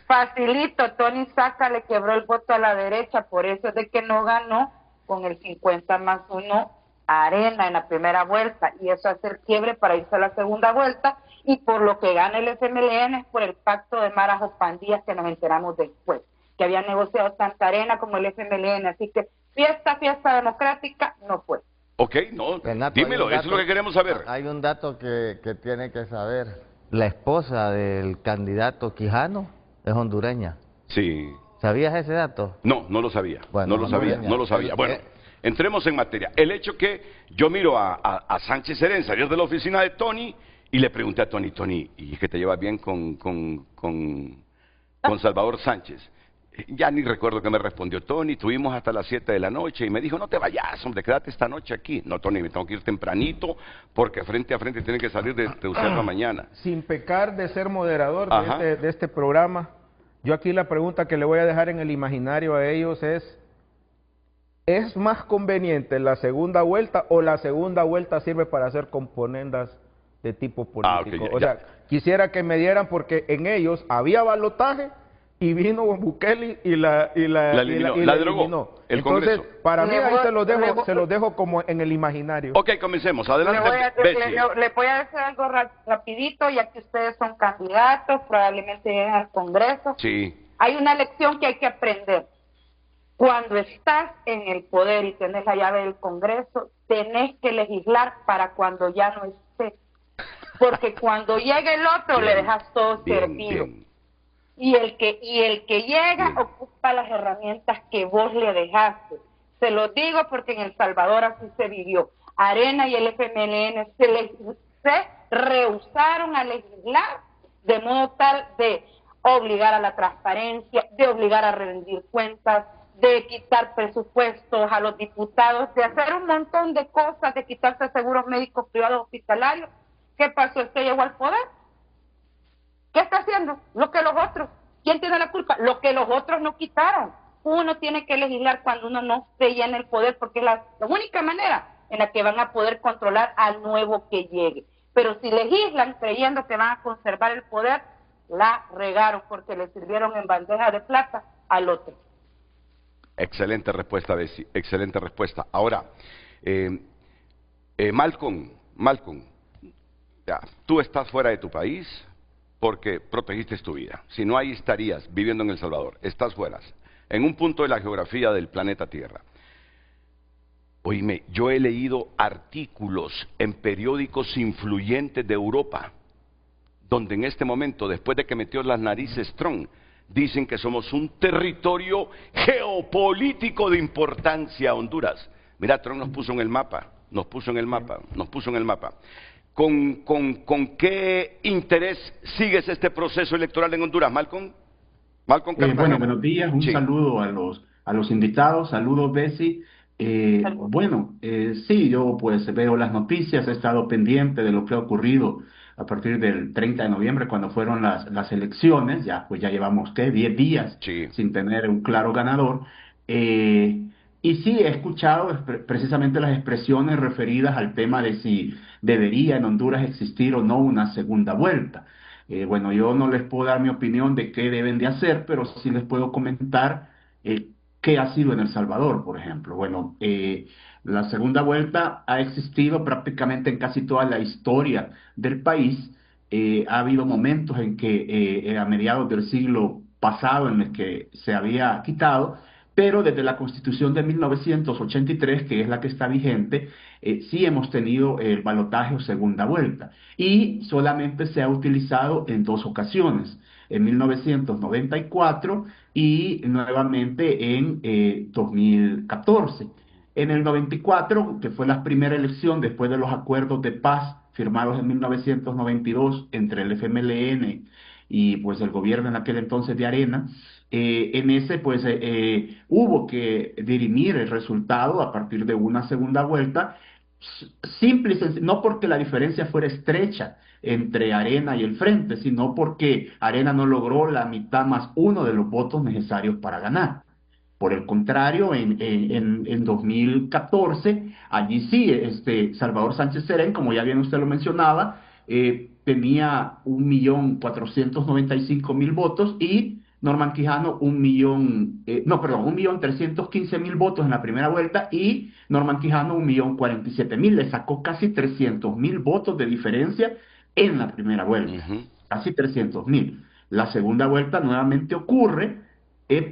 Facilito, Tony Saca le quebró el voto a la derecha, por eso es de que no ganó con el 50+1 Arena en la primera vuelta, y eso hace el quiebre para irse a la segunda vuelta, y por lo que gana el FMLN es por el pacto de maras o pandillas que nos enteramos después, que habían negociado tanto Arena como el FMLN, así que fiesta democrática no fue. Ok, no, Renato, dímelo, eso es lo que queremos saber. Hay un dato que tiene que saber. La esposa del candidato Quijano es hondureña. Sí. ¿Sabías ese dato? No, no lo sabía. Bueno, no lo sabía. Bueno, entremos en materia. El hecho que yo miro a Sánchez Serén salir de la oficina de Tony y le pregunté a Tony, ¿y es que te llevas bien con Salvador Sánchez? Ya ni recuerdo qué me respondió Tony. Tuvimos hasta las 7 de la noche y me dijo, no te vayas, hombre, quédate esta noche aquí. No, Tony, me tengo que ir tempranito porque frente a frente tienen que salir de Tegucigalpa mañana. Sin pecar de ser moderador de este programa, yo aquí la pregunta que le voy a dejar en el imaginario a ellos ¿es más conveniente la segunda vuelta o la segunda vuelta sirve para hacer componendas de tipo político? Okay, o sea, quisiera que me dieran, porque en ellos había balotaje y vino Bukele y la derogó. Entonces, para mí ahí se los dejo como en el imaginario. Ok, comencemos. Adelante, le voy a decir algo rapidito, ya que ustedes son candidatos, probablemente lleguen al Congreso. Sí. Hay una lección que hay que aprender. Cuando estás en el poder y tenés la llave del Congreso, tenés que legislar para cuando ya no estés. Porque cuando llegue el otro, le dejas todo servido. Y el que llega ocupa las herramientas que vos le dejaste. Se lo digo porque en El Salvador así se vivió. Arena y el FMLN se rehusaron a legislar de modo tal de obligar a la transparencia, de obligar a rendir cuentas, de quitar presupuestos a los diputados, de hacer un montón de cosas, de quitarse seguros médicos privados hospitalarios. ¿Qué pasó? ¿Usted llegó al poder? ¿Qué está haciendo? Lo que los otros. ¿Quién tiene la culpa? Lo que los otros no quitaron. Uno tiene que legislar cuando uno no esté ya en el poder, porque es la única manera en la que van a poder controlar al nuevo que llegue. Pero si legislan creyendo que van a conservar el poder, la regaron, porque le sirvieron en bandeja de plata al otro. Excelente respuesta, Bessie. Excelente respuesta. Ahora, Malcolm, ya, tú estás fuera de tu país porque protegiste tu vida. Si no, ahí estarías viviendo en El Salvador. Estás fuera, en un punto de la geografía del planeta Tierra. Oíme, yo he leído artículos en periódicos influyentes de Europa, donde en este momento, después de que metió las narices Trump, dicen que somos un territorio geopolítico de importancia, Honduras. Mira, Trump nos puso en el mapa, nos puso en el mapa, nos puso en el mapa. ¿Con qué interés sigues este proceso electoral en Honduras, Malcolm? Malcolm Cartagena. Bueno, buenos días, un Sí. saludo a los invitados, saludos Bessie. Saludos. Bueno, sí, yo pues veo las noticias, he estado pendiente de lo que ha ocurrido a partir del 30 de noviembre cuando fueron las elecciones, ya pues ya llevamos, ¿qué? 10 días Sí. sin tener un claro ganador. Y sí, he escuchado precisamente las expresiones referidas al tema de si debería en Honduras existir o no una segunda vuelta. Bueno, yo no les puedo dar mi opinión de qué deben de hacer, pero sí les puedo comentar qué ha sido en El Salvador, por ejemplo. Bueno, la segunda vuelta ha existido prácticamente en casi toda la historia del país. Ha habido momentos en que a mediados del siglo pasado en el que se había quitado, pero desde la Constitución de 1983, que es la que está vigente, sí hemos tenido el balotaje o segunda vuelta y solamente se ha utilizado en 2 ocasiones, en 1994 y nuevamente en 2014. En el 94, que fue la primera elección después de los acuerdos de paz firmados en 1992 entre el FMLN y pues el gobierno en aquel entonces de Arena, en ese pues hubo que dirimir el resultado a partir de una segunda vuelta, simple y sencillo, no porque la diferencia fuera estrecha entre Arena y el Frente, sino porque Arena no logró la mitad más uno de los votos necesarios para ganar. Por el contrario, en 2014, allí sí, Salvador Sánchez Serén, como ya bien usted lo mencionaba, tenía 1.495.000 votos y Norman Quijano 1.315.000 votos en la primera vuelta y Norman Quijano 1.047.000. Le sacó casi 300.000 votos de diferencia en la primera vuelta, casi 300.000. La segunda vuelta nuevamente ocurre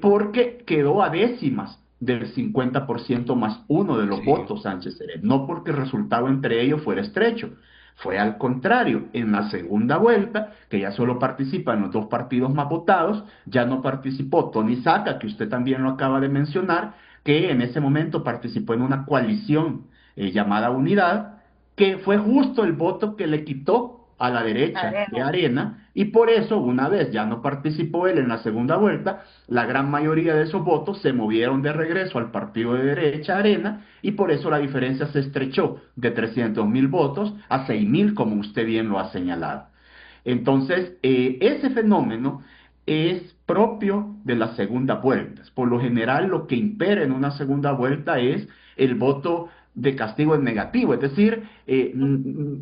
porque quedó a décimas del 50% más uno de los votos Sánchez Serén, no porque el resultado entre ellos fuera estrecho. Fue al contrario, en la segunda vuelta, que ya solo participan los 2 partidos más votados, ya no participó Tony Saca, que usted también lo acaba de mencionar, que en ese momento participó en una coalición llamada Unidad, que fue justo el voto que le quitó a la derecha de Arena, y por eso, una vez ya no participó él en la segunda vuelta, la gran mayoría de esos votos se movieron de regreso al partido de derecha Arena, y por eso la diferencia se estrechó de 300.000 votos a 6.000, como usted bien lo ha señalado. Entonces, ese fenómeno es propio de las segundas vueltas. Por lo general, lo que impera en una segunda vuelta es el voto de castigo en negativo, es decir,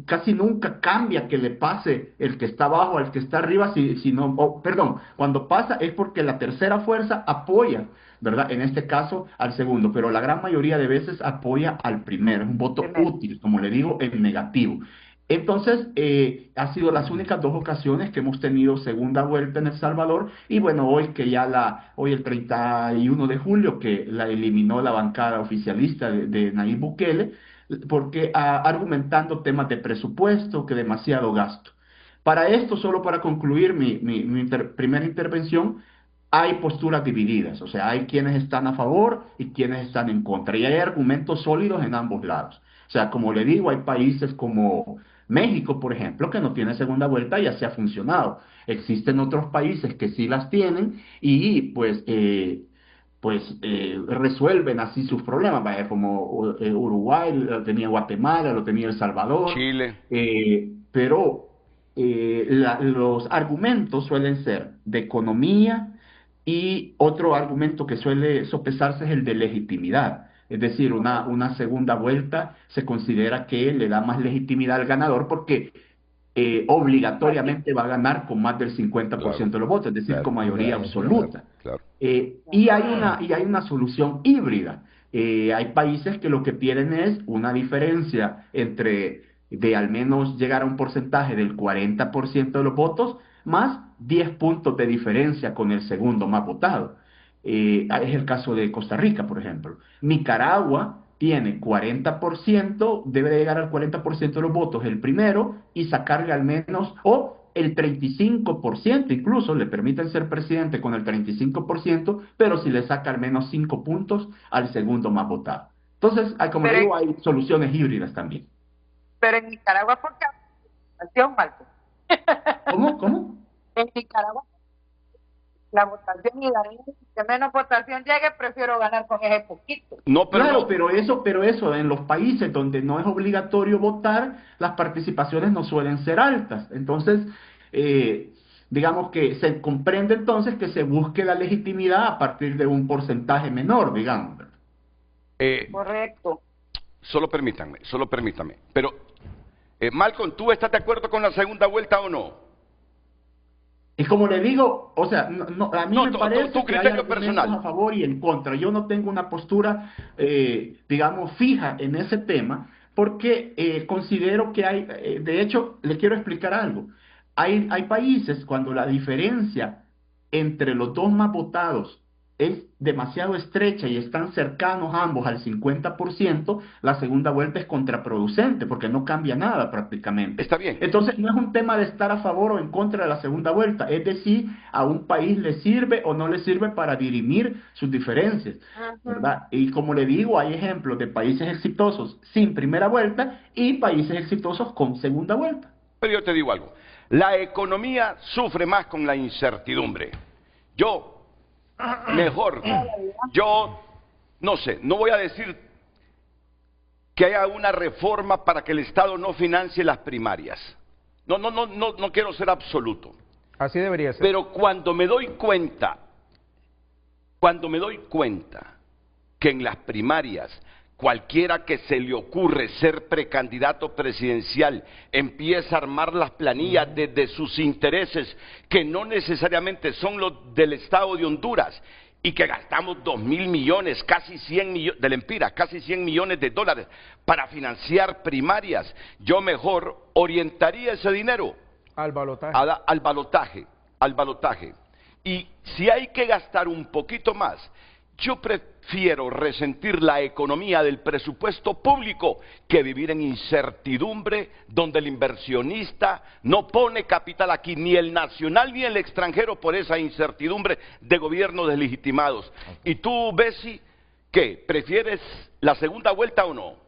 casi nunca cambia que le pase el que está abajo al que está arriba, cuando pasa es porque la tercera fuerza apoya, ¿verdad? En este caso al segundo, pero la gran mayoría de veces apoya al primero, es un voto útil, como le digo, en negativo. Entonces, ha sido las únicas 2 ocasiones que hemos tenido segunda vuelta en El Salvador, y bueno, hoy el 31 de julio, que la eliminó la bancada oficialista de Nayib Bukele, porque argumentando temas de presupuesto, que demasiado gasto. Para esto, solo para concluir mi primera intervención, hay posturas divididas, o sea, hay quienes están a favor y quienes están en contra, y hay argumentos sólidos en ambos lados. O sea, como le digo, hay países como México, por ejemplo, que no tiene segunda vuelta y así ha funcionado. Existen otros países que sí las tienen y resuelven así sus problemas, vaya, como Uruguay, lo tenía Guatemala, lo tenía El Salvador. Chile. Pero los argumentos suelen ser de economía, y otro argumento que suele sopesarse es el de legitimidad. Es decir, una segunda vuelta se considera que le da más legitimidad al ganador porque obligatoriamente va a ganar con más del 50% de los votos, es decir, con mayoría absoluta. Y hay una solución híbrida. Hay países que lo que tienen es una diferencia de al menos llegar a un porcentaje del 40% de los votos, más 10 puntos de diferencia con el segundo más votado. Es el caso de Costa Rica, por ejemplo. Nicaragua tiene 40%, debe de llegar al 40% de los votos el primero y sacarle al menos, o el 35%, incluso le permiten ser presidente con el 35%, pero si le saca al menos 5 puntos al segundo más votado. Entonces, como le digo, hay soluciones híbridas también. Pero en Nicaragua, ¿por qué votación, Marco? ¿Cómo? En Nicaragua, la votación, y Daniel, que menos votación llegue, prefiero ganar con ese poquito. No, pero claro, no. pero eso, en los países donde no es obligatorio votar, las participaciones no suelen ser altas. Entonces, digamos que se comprende entonces que se busque la legitimidad a partir de un porcentaje menor, digamos. Correcto. Solo permítanme. Pero, Malcolm, ¿tú estás de acuerdo con la segunda vuelta o no? Y como le digo, o sea, a mí me parece tu que hay criterio argumentos personal. a favor y en contra. Yo no tengo una postura, digamos, fija en ese tema, porque considero que hay, de hecho, le quiero explicar algo. Hay países cuando la diferencia entre los dos más votados es demasiado estrecha y están cercanos ambos al 50%, la segunda vuelta es contraproducente porque no cambia nada prácticamente. Está bien. Entonces no es un tema de estar a favor o en contra de la segunda vuelta, es decir, a un país le sirve o no le sirve para dirimir sus diferencias, ¿verdad? Y como le digo, hay ejemplos de países exitosos sin primera vuelta y países exitosos con segunda vuelta. Pero yo te digo algo, la economía sufre más con la incertidumbre. Yo no sé, no voy a decir que haya una reforma para que el Estado no financie las primarias. No quiero ser absoluto. Así debería ser. Pero cuando me doy cuenta que en las primarias cualquiera que se le ocurre ser precandidato presidencial empieza a armar las planillas desde sus intereses, que no necesariamente son los del Estado de Honduras, y que gastamos 2.000 millones, casi 100 millones, de Lempira, casi 100 millones de dólares para financiar primarias, yo mejor orientaría ese dinero al balotaje. Al balotaje. Y si hay que gastar un poquito más, yo prefiero resentir la economía del presupuesto público que vivir en incertidumbre donde el inversionista no pone capital aquí, ni el nacional ni el extranjero, por esa incertidumbre de gobiernos deslegitimados. ¿Y tú, Bessie, qué? ¿Prefieres la segunda vuelta o no?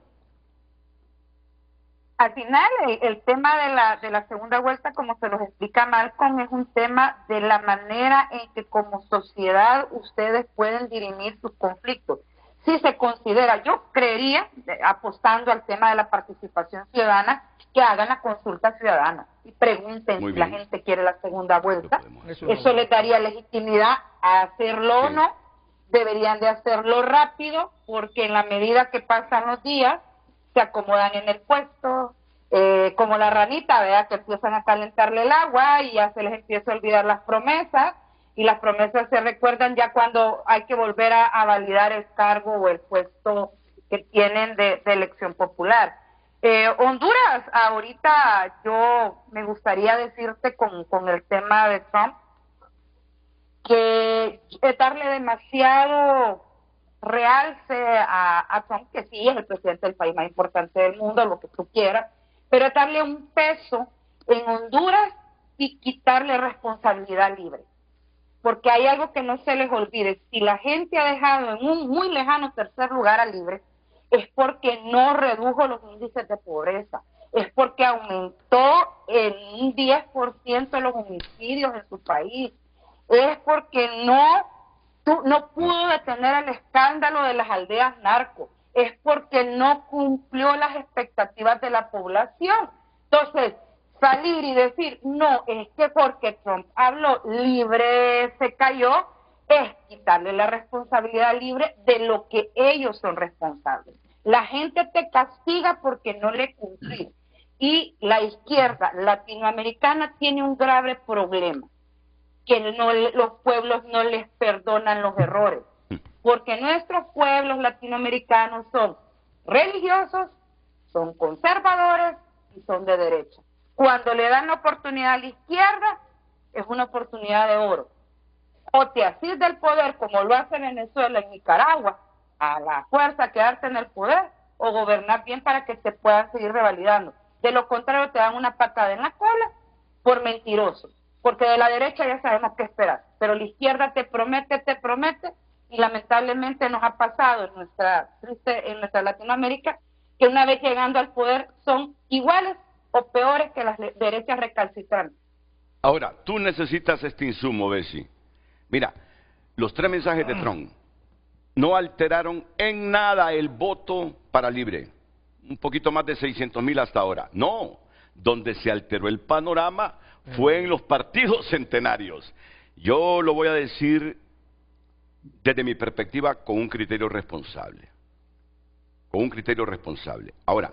Al final, el tema de la segunda vuelta, como se los explica Malcolm, es un tema de la manera en que como sociedad ustedes pueden dirimir sus conflictos. Si se considera, yo creería, apostando al tema de la participación ciudadana, que hagan la consulta ciudadana y pregunten si la gente quiere la segunda vuelta. Eso les daría legitimidad a hacerlo o no. Deberían de hacerlo rápido, porque en la medida que pasan los días, se acomodan en el puesto, como la ranita, ¿verdad? Que empiezan a calentarle el agua y ya se les empieza a olvidar las promesas, y las promesas se recuerdan ya cuando hay que volver a validar el cargo o el puesto que tienen de elección popular. Honduras, ahorita yo me gustaría decirte con el tema de Trump, que es darle demasiado realce a Trump, que sí es el presidente del país más importante del mundo, lo que tú quieras, pero darle un peso en Honduras y quitarle responsabilidad libre. Porque hay algo que no se les olvide: si la gente ha dejado en un muy lejano tercer lugar a Libre, es porque no redujo los índices de pobreza, es porque aumentó en un 10% los homicidios en su país, es porque no pudo detener el escándalo de las aldeas narcos, es porque no cumplió las expectativas de la población. Entonces, salir y decir, no, es que porque Trump habló, Libre se cayó, es quitarle la responsabilidad a Libre de lo que ellos son responsables. La gente te castiga porque no le cumplí. Y la izquierda latinoamericana tiene un grave problema, que los pueblos no les perdonan los errores, porque nuestros pueblos latinoamericanos son religiosos, son conservadores y son de derecha. Cuando le dan la oportunidad a la izquierda, es una oportunidad de oro. O te asís del poder, como lo hace Venezuela y Nicaragua, a la fuerza quedarte en el poder, o gobernar bien para que te puedan seguir revalidando. De lo contrario, te dan una patada en la cola por mentiroso. Porque de la derecha ya sabemos qué esperar, pero la izquierda te promete, y lamentablemente nos ha pasado en nuestra Latinoamérica, que una vez llegando al poder son iguales o peores que las derechas recalcitrantes. Ahora, tú necesitas este insumo, Bessie. Mira, los 3 mensajes de Trump no alteraron en nada el voto para libre. Un poquito más de 600,000 hasta ahora. No, donde se alteró el panorama fue en los partidos centenarios. Yo lo voy a decir desde mi perspectiva con un criterio responsable. Con un criterio responsable. Ahora,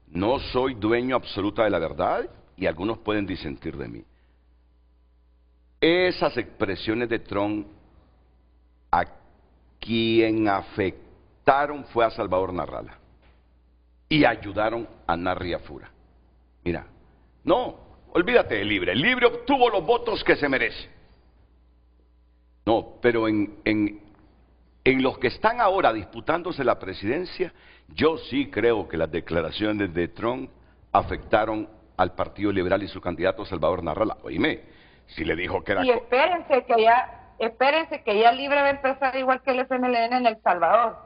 no soy dueño absoluto de la verdad y algunos pueden disentir de mí. Esas expresiones de Trump a quien afectaron fue a Salvador Narrala y ayudaron a Narri Afura. Mira, no, olvídate de Libre. Libre obtuvo los votos que se merece. No, pero en los que están ahora disputándose la presidencia, yo sí creo que las declaraciones de Trump afectaron al Partido Liberal y su candidato Salvador Narrala. Oíme, si le dijo que era... Y espérense que ya Libre va a empezar igual que el FMLN en El Salvador.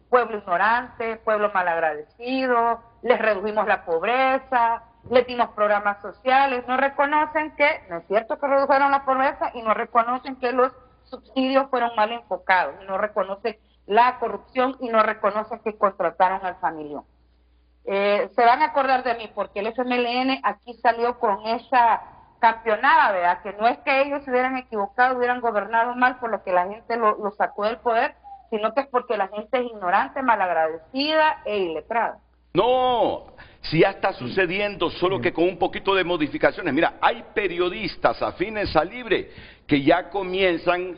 Pueblo ignorante, pueblo malagradecido, les redujimos la pobreza, les dimos programas sociales, no reconocen que, no es cierto que redujeron la pobreza, y no reconocen que los subsidios fueron mal enfocados, y no reconocen la corrupción, y no reconocen que contrataron al familión. Se van a acordar de mí porque el FMLN aquí salió con esa campeonada, ¿verdad? Que no es que ellos se hubieran equivocado, hubieran gobernado mal por lo que la gente lo sacó del poder, sino que es porque la gente es ignorante, malagradecida e iletrada. No, si ya está sucediendo, solo que con un poquito de modificaciones. Mira, hay periodistas afines a Libre que ya comienzan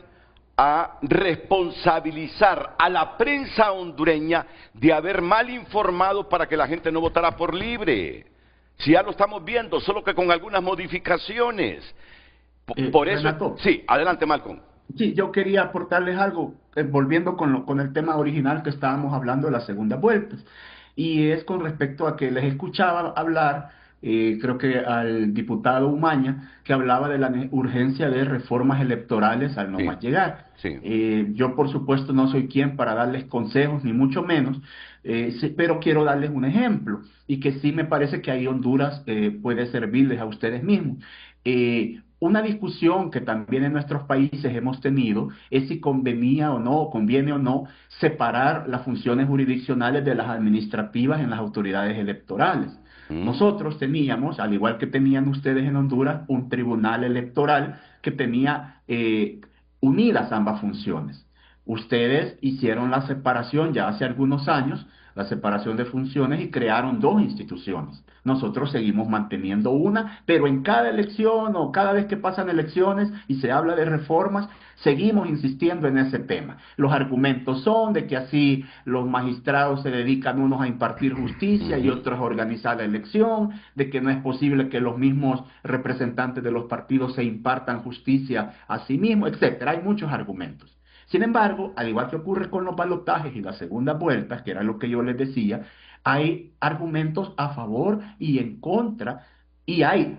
a responsabilizar a la prensa hondureña de haber mal informado para que la gente no votara por Libre. Si ya lo estamos viendo, solo que con algunas modificaciones. Por eso... Renato, sí, adelante, Malcolm. Sí, yo quería aportarles algo, volviendo con el tema original que estábamos hablando de las segundas vueltas. Y es con respecto a que les escuchaba hablar, creo que al diputado Umaña, que hablaba de la urgencia de reformas electorales al no más llegar. Sí. Yo, por supuesto, no soy quien para darles consejos, ni mucho menos, pero quiero darles un ejemplo, y que sí me parece que ahí Honduras puede servirles a ustedes mismos. Una discusión que también en nuestros países hemos tenido es si conviene o no separar las funciones jurisdiccionales de las administrativas en las autoridades electorales. Nosotros teníamos, al igual que tenían ustedes en Honduras, un tribunal electoral que tenía unidas ambas funciones. Ustedes hicieron la separación ya hace algunos años, la separación de funciones, y crearon 2 instituciones. Nosotros seguimos manteniendo una, pero en cada elección o cada vez que pasan elecciones y se habla de reformas, seguimos insistiendo en ese tema. Los argumentos son de que así los magistrados se dedican unos a impartir justicia y otros a organizar la elección, de que no es posible que los mismos representantes de los partidos se impartan justicia a sí mismos, etcétera. Hay muchos argumentos. Sin embargo, al igual que ocurre con los balotajes y las segundas vueltas, que era lo que yo les decía, hay argumentos a favor y en contra, y hay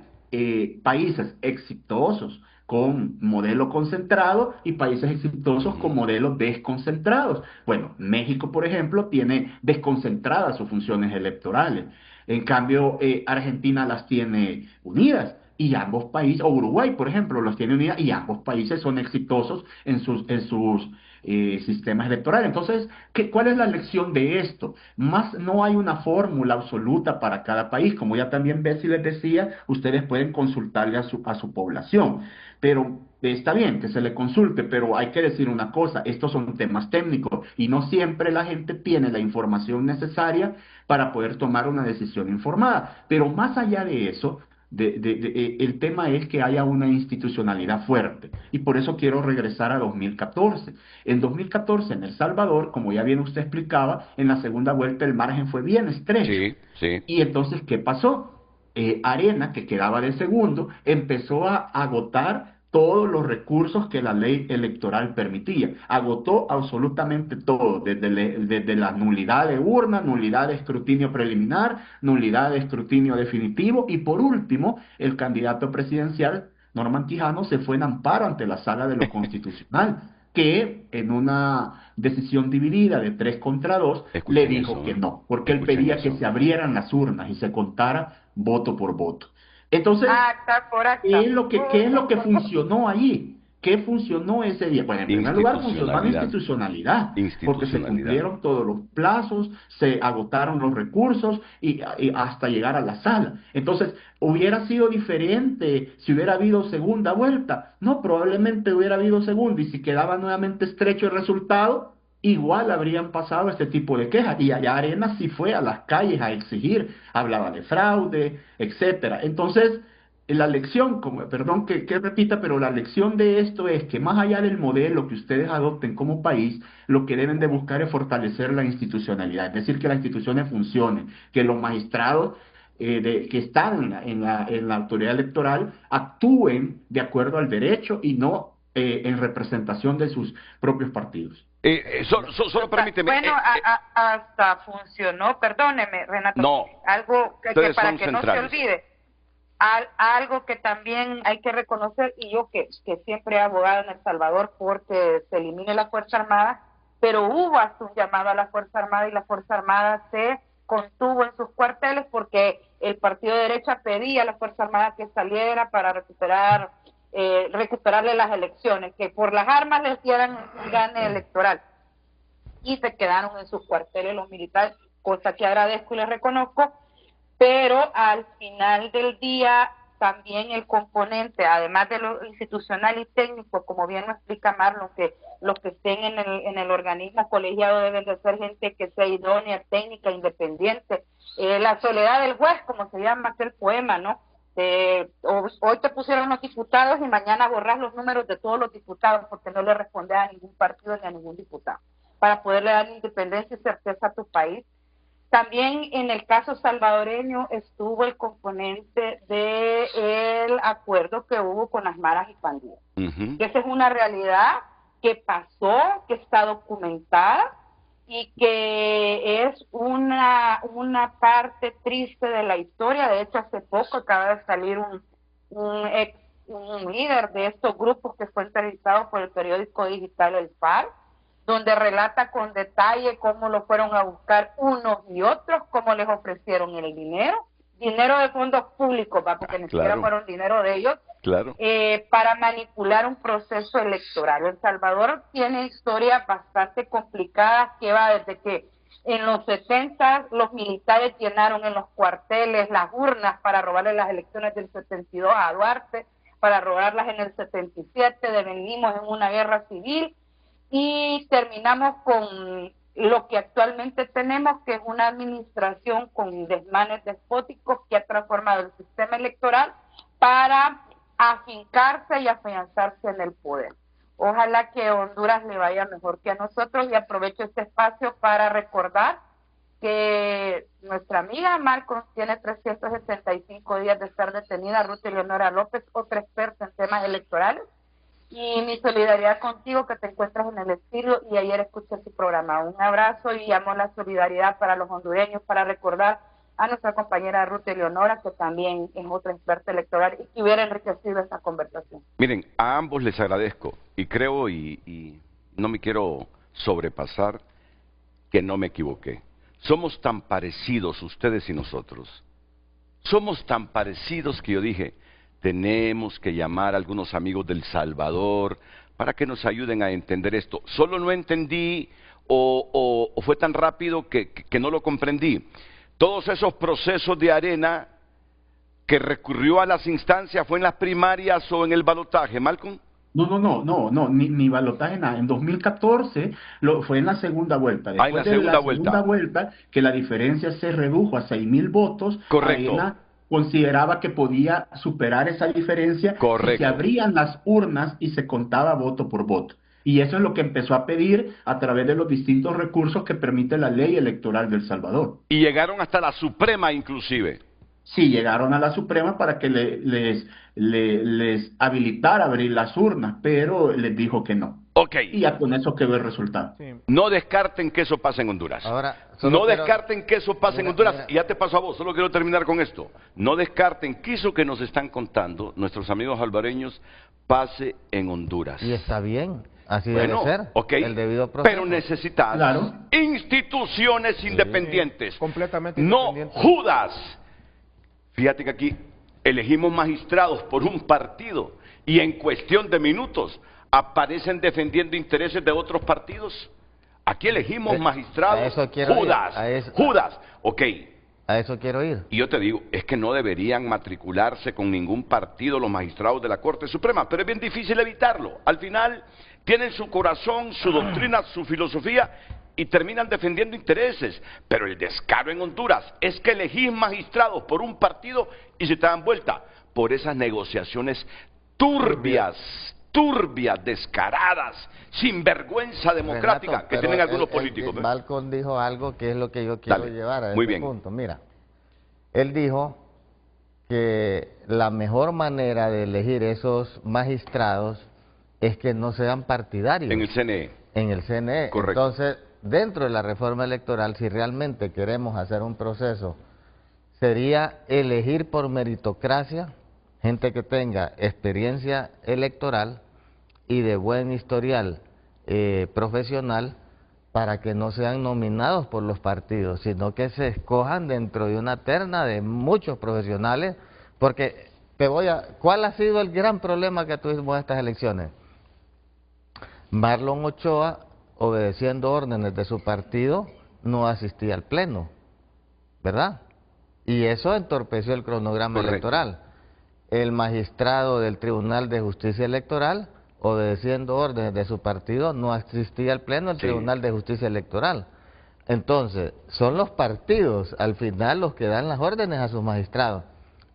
países exitosos con modelo concentrado y países exitosos con modelos desconcentrados. Bueno, México, por ejemplo, tiene desconcentradas sus funciones electorales. En cambio, Argentina las tiene unidas. Y ambos países, o Uruguay, por ejemplo, los tiene unidas, y ambos países son exitosos en sus sistemas electorales. Entonces, ¿cuál es la lección de esto? No hay una fórmula absoluta para cada país. Como ya también Bessie les decía, ustedes pueden consultarle a su población. Pero está bien que se le consulte, pero hay que decir una cosa, estos son temas técnicos y no siempre la gente tiene la información necesaria para poder tomar una decisión informada. Pero más allá de eso, el tema es que haya una institucionalidad fuerte, y por eso quiero regresar a 2014. En 2014 en El Salvador, como ya bien usted explicaba, en la segunda vuelta el margen fue bien estrecho. Sí. Y entonces, ¿qué pasó? Arena, que quedaba de segundo, empezó a agotar todos los recursos que la ley electoral permitía. Agotó absolutamente todo, desde la nulidad de urna, nulidad de escrutinio preliminar, nulidad de escrutinio definitivo, y por último, el candidato presidencial, Norman Quijano, se fue en amparo ante la Sala de lo Constitucional. que en una decisión dividida de 3 contra 2 le dijo que no, porque él pedía que se abrieran las urnas y se contara voto por voto. Entonces, ¿qué es lo que funcionó allí? ¿Qué funcionó ese día? Bueno, en primer lugar funcionó la institucionalidad, porque se cumplieron todos los plazos, se agotaron los recursos y hasta llegar a la sala. Entonces, ¿hubiera sido diferente si hubiera habido segunda vuelta? No, probablemente hubiera habido segunda, y si quedaba nuevamente estrecho el resultado, igual habrían pasado este tipo de quejas. Y allá Arenas sí fue a las calles a exigir, hablaba de fraude, etcétera. Entonces, la lección, perdón que repita, pero la lección de esto es que más allá del modelo que ustedes adopten como país, lo que deben de buscar es fortalecer la institucionalidad, es decir, que las instituciones funcionen, que los magistrados que están en la autoridad electoral actúen de acuerdo al derecho y no en representación de sus propios partidos. Solo permíteme. Bueno, hasta funcionó, perdóneme, Renato. No, algo que para que no se olvide. Algo que también hay que reconocer, y yo que siempre he abogado en El Salvador porque se elimine la Fuerza Armada, pero hubo hasta un llamado a la Fuerza Armada y la Fuerza Armada se contuvo en sus cuarteles porque el partido de derecha pedía a la Fuerza Armada que saliera para recuperarle las elecciones, que por las armas les dieran un gane electoral, y se quedaron en sus cuarteles los militares, cosa que agradezco y les reconozco. Pero al final del día también el componente, además de lo institucional y técnico, como bien lo explica Marlon, que los que estén en el organismo colegiado deben de ser gente que sea idónea, técnica, independiente. La soledad del juez, como se llama aquel poema, ¿no? Hoy te pusieron los diputados y mañana borras los números de todos los diputados porque no le respondes a ningún partido ni a ningún diputado, para poderle dar independencia y certeza a tu país. También en el caso salvadoreño estuvo el componente del acuerdo que hubo con las maras y pandillas. Que esa es una realidad que pasó, que está documentada y que es una parte triste de la historia. De hecho, hace poco acaba de salir un líder de estos grupos que fue entrevistado por el periódico digital El Faro, donde relata con detalle cómo lo fueron a buscar unos y otros, cómo les ofrecieron el dinero de fondos públicos, porque ni siquiera fueron dinero de ellos, para manipular un proceso electoral. El Salvador tiene historias bastante complicadas que va desde que en los 70 los militares llenaron en los cuarteles las urnas para robarle las elecciones del 72 a Duarte, para robarlas en el 77, venimos en una guerra civil, y terminamos con lo que actualmente tenemos, que es una administración con desmanes despóticos que ha transformado el sistema electoral para afincarse y afianzarse en el poder. Ojalá que a Honduras le vaya mejor que a nosotros, y aprovecho este espacio para recordar que nuestra amiga Malcolm tiene 375 días de estar detenida, Ruth Eleonora López, otra experta en temas electorales. Y mi solidaridad contigo, que te encuentras en el exilio y ayer escuché su programa. Un abrazo y llamo la solidaridad para los hondureños, para recordar a nuestra compañera Ruth Eleonora, que también es otra experta electoral y que hubiera enriquecido esta conversación. Miren, a ambos les agradezco y creo, y no me quiero sobrepasar, que no me equivoqué. Somos tan parecidos ustedes y nosotros. Somos tan parecidos que yo dije, tenemos que llamar a algunos amigos del Salvador para que nos ayuden a entender esto. Solo no entendí o fue tan rápido que no lo comprendí. Todos esos procesos de Arena que recurrió a las instancias, ¿fue en las primarias o en el balotaje, Malcolm? No, ni balotaje nada. En 2014 fue en la segunda vuelta. Después en la segunda vuelta, que la diferencia se redujo a 6,000 votos. Correcto. Arena consideraba que podía superar esa diferencia si se abrían las urnas y se contaba voto por voto. Y eso es lo que empezó a pedir a través de los distintos recursos que permite la ley electoral de El Salvador. Y llegaron hasta la Suprema inclusive. Sí, llegaron a la Suprema para que les habilitara abrir las urnas, pero les dijo que no. Y ya con eso quedó el resultado. Sí. No descarten que eso pase en Honduras. Descarten que eso pase en Honduras. Y ya te paso a vos, solo quiero terminar con esto. No descarten que eso que nos están contando nuestros amigos albareños pase en Honduras. Y está bien. Así bueno, debe ser, ok, el debido proceso. pero necesitas Claro. instituciones independientes. completamente No independientes. Judas. Fíjate que aquí elegimos magistrados por un partido y en cuestión de minutos aparecen defendiendo intereses de otros partidos. Aquí elegimos magistrados. a eso quiero ir, Judas, Judas, ok. A eso quiero ir. Y yo te digo, es que no deberían matricularse con ningún partido los magistrados de la Corte Suprema, pero es bien difícil evitarlo. Al final tienen su corazón, su doctrina, su filosofía y terminan defendiendo intereses. Pero el descaro en Honduras es que elegís magistrados por un partido y se te dan vuelta por esas negociaciones turbias, descaradas, sin vergüenza democrática, Renato, que pero tienen algunos políticos. ¿Ves? Malcolm dijo algo que es lo que yo quiero Dale, llevar a muy este bien. punto. Mira, él dijo que la mejor manera de elegir esos magistrados es que no sean partidarios. En el CNE. En el CNE. Correcto. Entonces, dentro de la reforma electoral, si realmente queremos hacer un proceso, sería elegir por meritocracia gente que tenga experiencia electoral y de buen historial profesional, para que no sean nominados por los partidos, sino que se escojan dentro de una terna de muchos profesionales, porque ¿cuál ha sido el gran problema que tuvimos en estas elecciones? Marlon Ochoa, obedeciendo órdenes de su partido, no asistía al pleno, ¿verdad? Y eso entorpeció el cronograma Correcto. electoral. El magistrado del Tribunal de Justicia Electoral, obedeciendo órdenes de su partido, no asistía al pleno del Sí. Tribunal de Justicia Electoral. Entonces, son los partidos al final los que dan las órdenes a sus magistrados.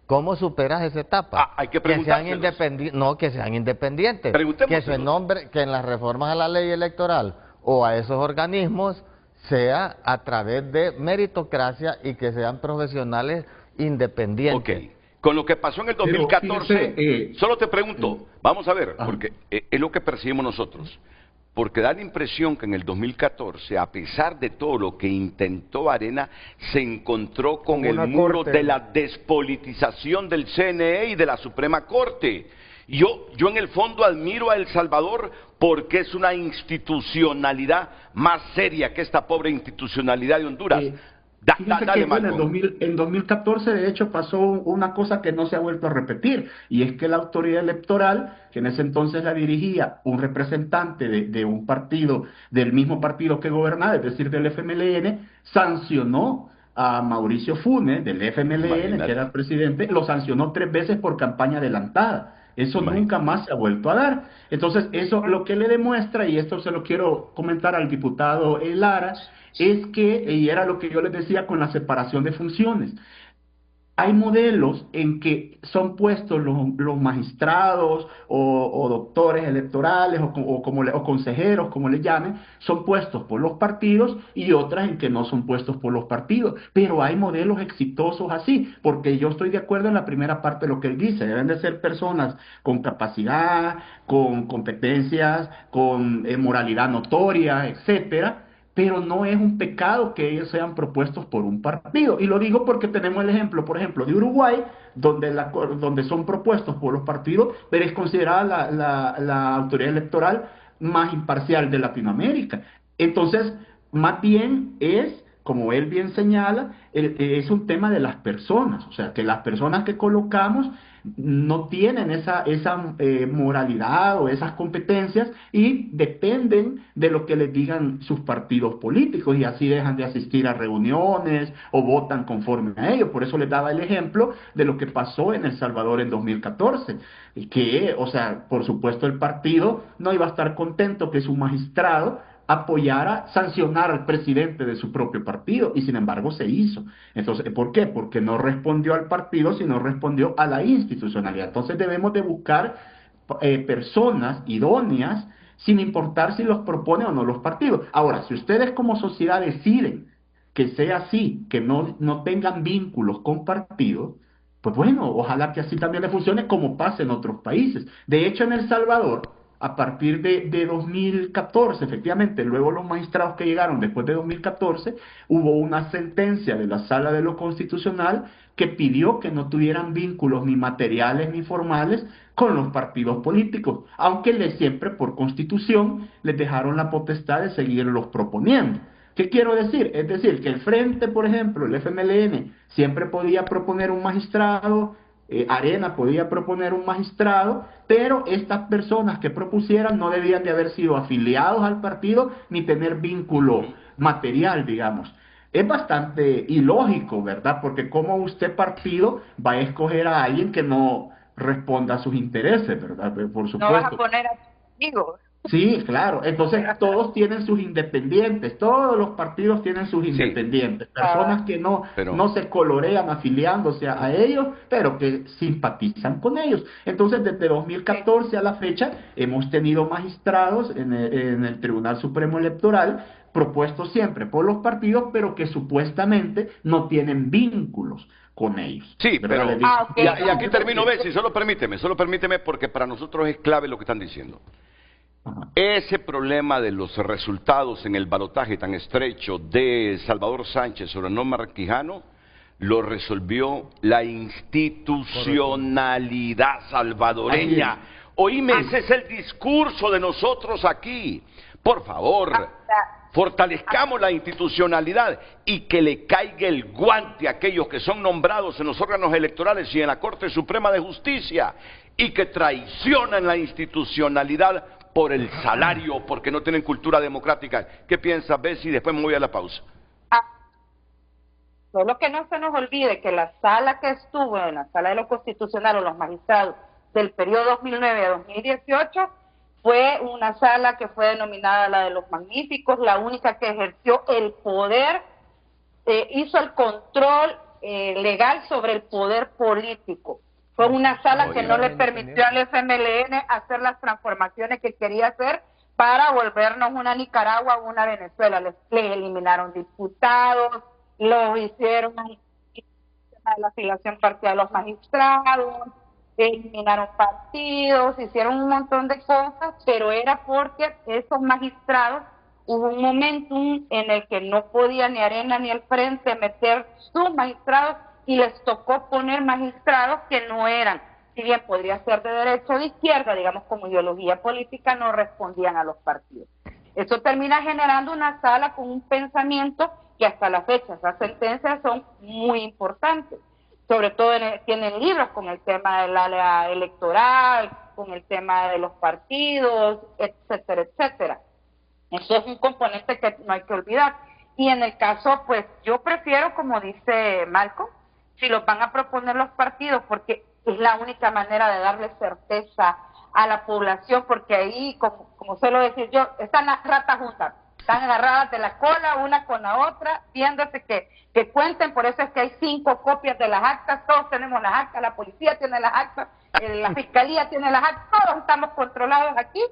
¿Cómo superas esa etapa? Hay que sean preguntárselos. no, que sean independientes. Preguntémoselos. Que su nombre, que en las reformas a la ley electoral o a esos organismos sea a través de meritocracia y que sean profesionales independientes. Ok. Con lo que pasó en el Pero 2014, fíjese, solo te pregunto, vamos a ver, Ajá. porque es lo que percibimos nosotros. Porque da la impresión que en el 2014, a pesar de todo lo que intentó Arena, se encontró con Como el una muro corte. de la despolitización del CNE y de la Suprema Corte. Yo en el fondo admiro a El Salvador porque es una institucionalidad más seria que esta pobre institucionalidad de Honduras. Fíjense Dale, que bueno, Malcolm. en 2014 de hecho pasó una cosa que no se ha vuelto a repetir, y es que la autoridad electoral, que en ese entonces la dirigía un representante de un partido, del mismo partido que gobernaba, es decir, del FMLN, sancionó a Mauricio Funes, del FMLN, Imagínate. que era el presidente, lo sancionó 3 veces por campaña adelantada. Eso Imagínate. nunca más se ha vuelto a dar. Entonces, eso lo que le demuestra, y esto se lo quiero comentar al diputado Lara, es que, y era lo que yo les decía con la separación de funciones, hay modelos en que son puestos los magistrados o doctores electorales o consejeros, como le llamen, son puestos por los partidos, y otras en que no son puestos por los partidos. Pero hay modelos exitosos así, porque yo estoy de acuerdo en la primera parte de lo que él dice: deben de ser personas con capacidad, con competencias, con moralidad notoria, etcétera. Pero no es un pecado que ellos sean propuestos por un partido. Y lo digo porque tenemos el ejemplo, por ejemplo, de Uruguay, donde son propuestos por los partidos, pero es considerada la autoridad electoral más imparcial de Latinoamérica. Entonces, más bien es, como él bien señala, es un tema de las personas. O sea, que las personas que colocamos no tienen esa moralidad o esas competencias, y dependen de lo que les digan sus partidos políticos, y así dejan de asistir a reuniones o votan conforme a ello. Por eso les daba el ejemplo de lo que pasó en El Salvador en 2014, y que, o sea, por supuesto el partido no iba a estar contento que su magistrado apoyara, sancionar al presidente de su propio partido, y sin embargo se hizo. Entonces, ¿por qué? Porque no respondió al partido, sino respondió a la institucionalidad. Entonces debemos de buscar personas idóneas, sin importar si los propone o no los partidos. Ahora, si ustedes como sociedad deciden que sea así, que no tengan vínculos con partidos, pues bueno, ojalá que así también le funcione, como pasa en otros países. De hecho, en El Salvador a partir de 2014, efectivamente. Luego los magistrados que llegaron después de 2014, hubo una sentencia de la Sala de lo Constitucional que pidió que no tuvieran vínculos ni materiales ni formales con los partidos políticos, aunque siempre por constitución les dejaron la potestad de seguirlos proponiendo. ¿Qué quiero decir? Es decir, que el Frente, por ejemplo, el FMLN, siempre podía proponer un magistrado, Arena podía proponer un magistrado, pero estas personas que propusieran no debían de haber sido afiliados al partido ni tener vínculo material, digamos. Es bastante ilógico, ¿verdad? Porque ¿cómo usted partido va a escoger a alguien que no responda a sus intereses, ¿verdad? Por supuesto. No vas a poner a tus amigos. Sí, claro. Entonces todos tienen sus independientes, todos los partidos tienen sus independientes, personas que no se colorean afiliándose a ellos, pero que simpatizan con ellos. Entonces desde 2014 a la fecha hemos tenido magistrados en el Tribunal Supremo Electoral propuestos siempre por los partidos, pero que supuestamente no tienen vínculos con ellos. Sí, pero y aquí termino, Bessie, solo permíteme porque para nosotros es clave lo que están diciendo. Ese problema de los resultados en el balotaje tan estrecho de Salvador Sánchez sobre Norman Quijano lo resolvió la institucionalidad salvadoreña. Oíme, ese es el discurso de nosotros aquí. Por favor, fortalezcamos la institucionalidad y que le caiga el guante a aquellos que son nombrados en los órganos electorales y en la Corte Suprema de Justicia y que traicionan la institucionalidad por el salario, porque no tienen cultura democrática. ¿Qué piensas, Bessie? Después me voy a la pausa. Solo que no se nos olvide que la sala que estuvo en la Sala de lo Constitucional o los magistrados del periodo 2009 a 2018 fue una sala que fue denominada la de los magníficos, la única que ejerció el poder, hizo el control legal sobre el poder político. Fue una sala que no le permitió al FMLN hacer las transformaciones que quería hacer para volvernos una Nicaragua o una Venezuela. Les eliminaron diputados, lo hicieron la afiliación parcial de los magistrados, eliminaron partidos, hicieron un montón de cosas, pero era porque esos magistrados, hubo un momentum en el que no podía ni Arena ni el Frente meter sus magistrados y les tocó poner magistrados que no eran, si bien podría ser de derecha o de izquierda, digamos como ideología política, no respondían a los partidos. Eso termina generando una sala con un pensamiento que hasta la fecha, esas sentencias son muy importantes, sobre todo tienen libros con el tema del área electoral, con el tema de los partidos, etcétera, etcétera. Eso es un componente que no hay que olvidar. Y en el caso, pues yo prefiero, como dice Malcolm, si los van a proponer los partidos, porque es la única manera de darle certeza a la población, porque ahí, como suelo decir yo, están las ratas juntas, están agarradas de la cola una con la otra, viéndose que cuenten. Por eso es que hay 5 copias de las actas, todos tenemos las actas, la policía tiene las actas, la fiscalía tiene las actas, todos estamos controlados aquí,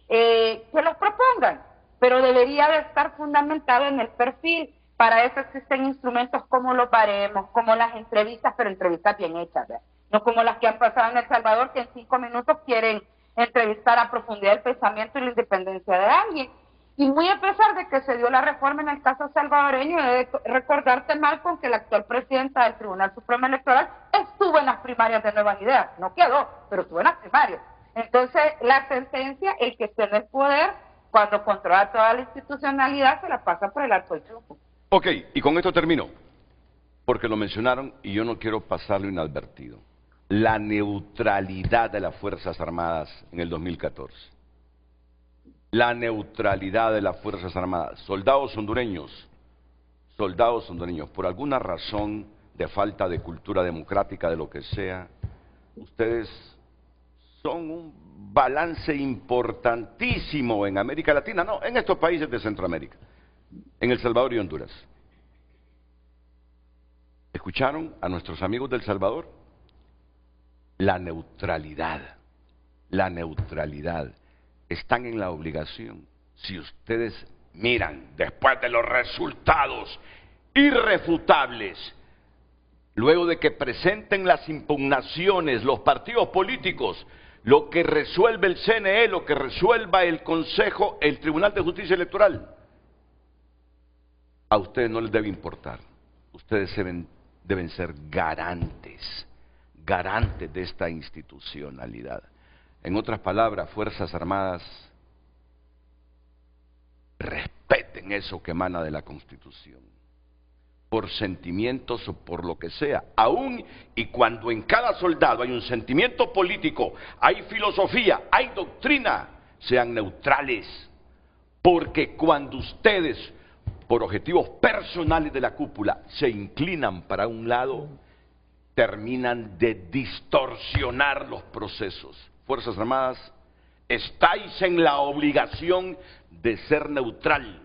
que los propongan, pero debería de estar fundamentado en el perfil. Para eso existen instrumentos como los baremos, como las entrevistas, pero entrevistas bien hechas, ¿verdad? No como las que han pasado en El Salvador, que en 5 minutos quieren entrevistar a profundidad el pensamiento y la independencia de alguien. Y muy a pesar de que se dio la reforma en el caso salvadoreño, he de recordarte, Malcolm, que la actual presidenta del Tribunal Supremo Electoral estuvo en las primarias de Nuevas Ideas, no quedó, pero estuvo en las primarias. Entonces, la sentencia, el que tiene el poder, cuando controla toda la institucionalidad, se la pasa por el arco del triunfo. Ok, y con esto termino, porque lo mencionaron y yo no quiero pasarlo inadvertido. La neutralidad de las Fuerzas Armadas en el 2014. La neutralidad de las Fuerzas Armadas. Soldados hondureños, por alguna razón de falta de cultura democrática, de lo que sea, ustedes son un balance importantísimo en América Latina, no, en estos países de Centroamérica, en El Salvador y Honduras. ¿Escucharon a nuestros amigos del Salvador? La neutralidad, están en la obligación. Si ustedes miran, después de los resultados irrefutables, luego de que presenten las impugnaciones los partidos políticos, lo que resuelve el CNE, lo que resuelva el Consejo, el Tribunal de Justicia Electoral, a ustedes no les debe importar. Ustedes deben ser garantes de esta institucionalidad. En otras palabras, Fuerzas Armadas, respeten eso que emana de la Constitución, por sentimientos o por lo que sea, aún y cuando en cada soldado hay un sentimiento político, hay filosofía, hay doctrina, sean neutrales, porque cuando ustedes, por objetivos personales de la cúpula, se inclinan para un lado, terminan de distorsionar los procesos. Fuerzas Armadas, estáis en la obligación de ser neutral,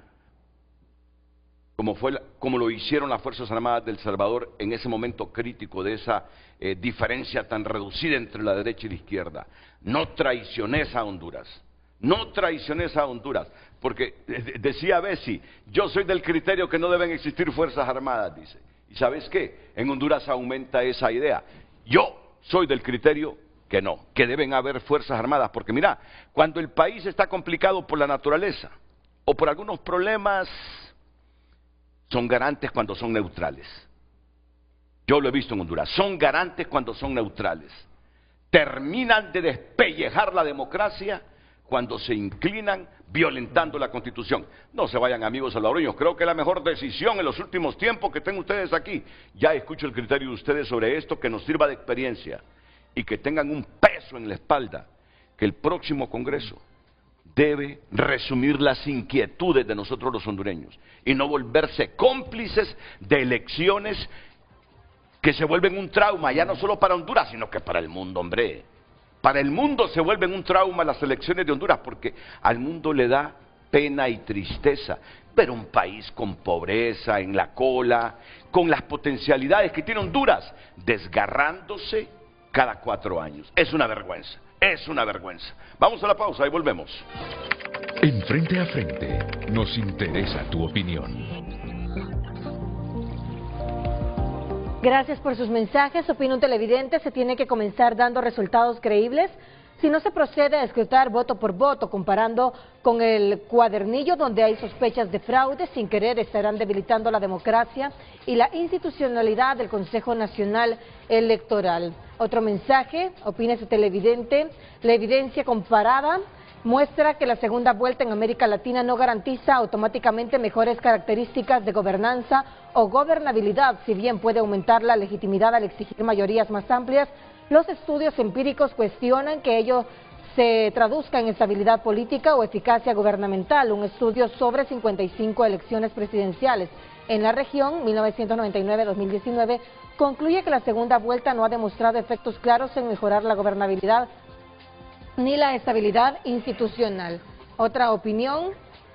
como lo hicieron las Fuerzas Armadas de El Salvador en ese momento crítico de esa diferencia tan reducida entre la derecha y la izquierda. No traiciones a Honduras, no traiciones a Honduras, porque decía Bessi, yo soy del criterio que no deben existir Fuerzas Armadas, dice. ¿Y sabes qué? En Honduras aumenta esa idea. Yo soy del criterio que no, que deben haber Fuerzas Armadas, porque mira, cuando el país está complicado por la naturaleza o por algunos problemas, son garantes cuando son neutrales. Yo lo he visto en Honduras, son garantes cuando son neutrales. Terminan de despellejar la democracia cuando se inclinan violentando la Constitución. No se vayan, amigos salvadoreños, creo que la mejor decisión en los últimos tiempos que estén ustedes aquí, ya escucho el criterio de ustedes sobre esto, que nos sirva de experiencia y que tengan un peso en la espalda, que el próximo Congreso debe resumir las inquietudes de nosotros los hondureños y no volverse cómplices de elecciones que se vuelven un trauma, ya no solo para Honduras, sino que para el mundo, hombre. Para el mundo se vuelven un trauma las elecciones de Honduras, porque al mundo le da pena y tristeza ver un país con pobreza en la cola, con las potencialidades que tiene Honduras, desgarrándose cada 4 años. Es una vergüenza, es una vergüenza. Vamos a la pausa y volvemos. En Frente a Frente nos interesa tu opinión. Gracias por sus mensajes. Opina un televidente, se tiene que comenzar dando resultados creíbles. Si no se procede a escrutar voto por voto, comparando con el cuadernillo donde hay sospechas de fraude, sin querer estarán debilitando la democracia y la institucionalidad del Consejo Nacional Electoral. Otro mensaje, opina ese televidente, la evidencia comparada muestra que la segunda vuelta en América Latina no garantiza automáticamente mejores características de gobernanza o gobernabilidad, si bien puede aumentar la legitimidad al exigir mayorías más amplias. Los estudios empíricos cuestionan que ello se traduzca en estabilidad política o eficacia gubernamental. Un estudio sobre 55 elecciones presidenciales en la región 1999-2019 concluye que la segunda vuelta no ha demostrado efectos claros en mejorar la gobernabilidad ni la estabilidad institucional. Otra opinión,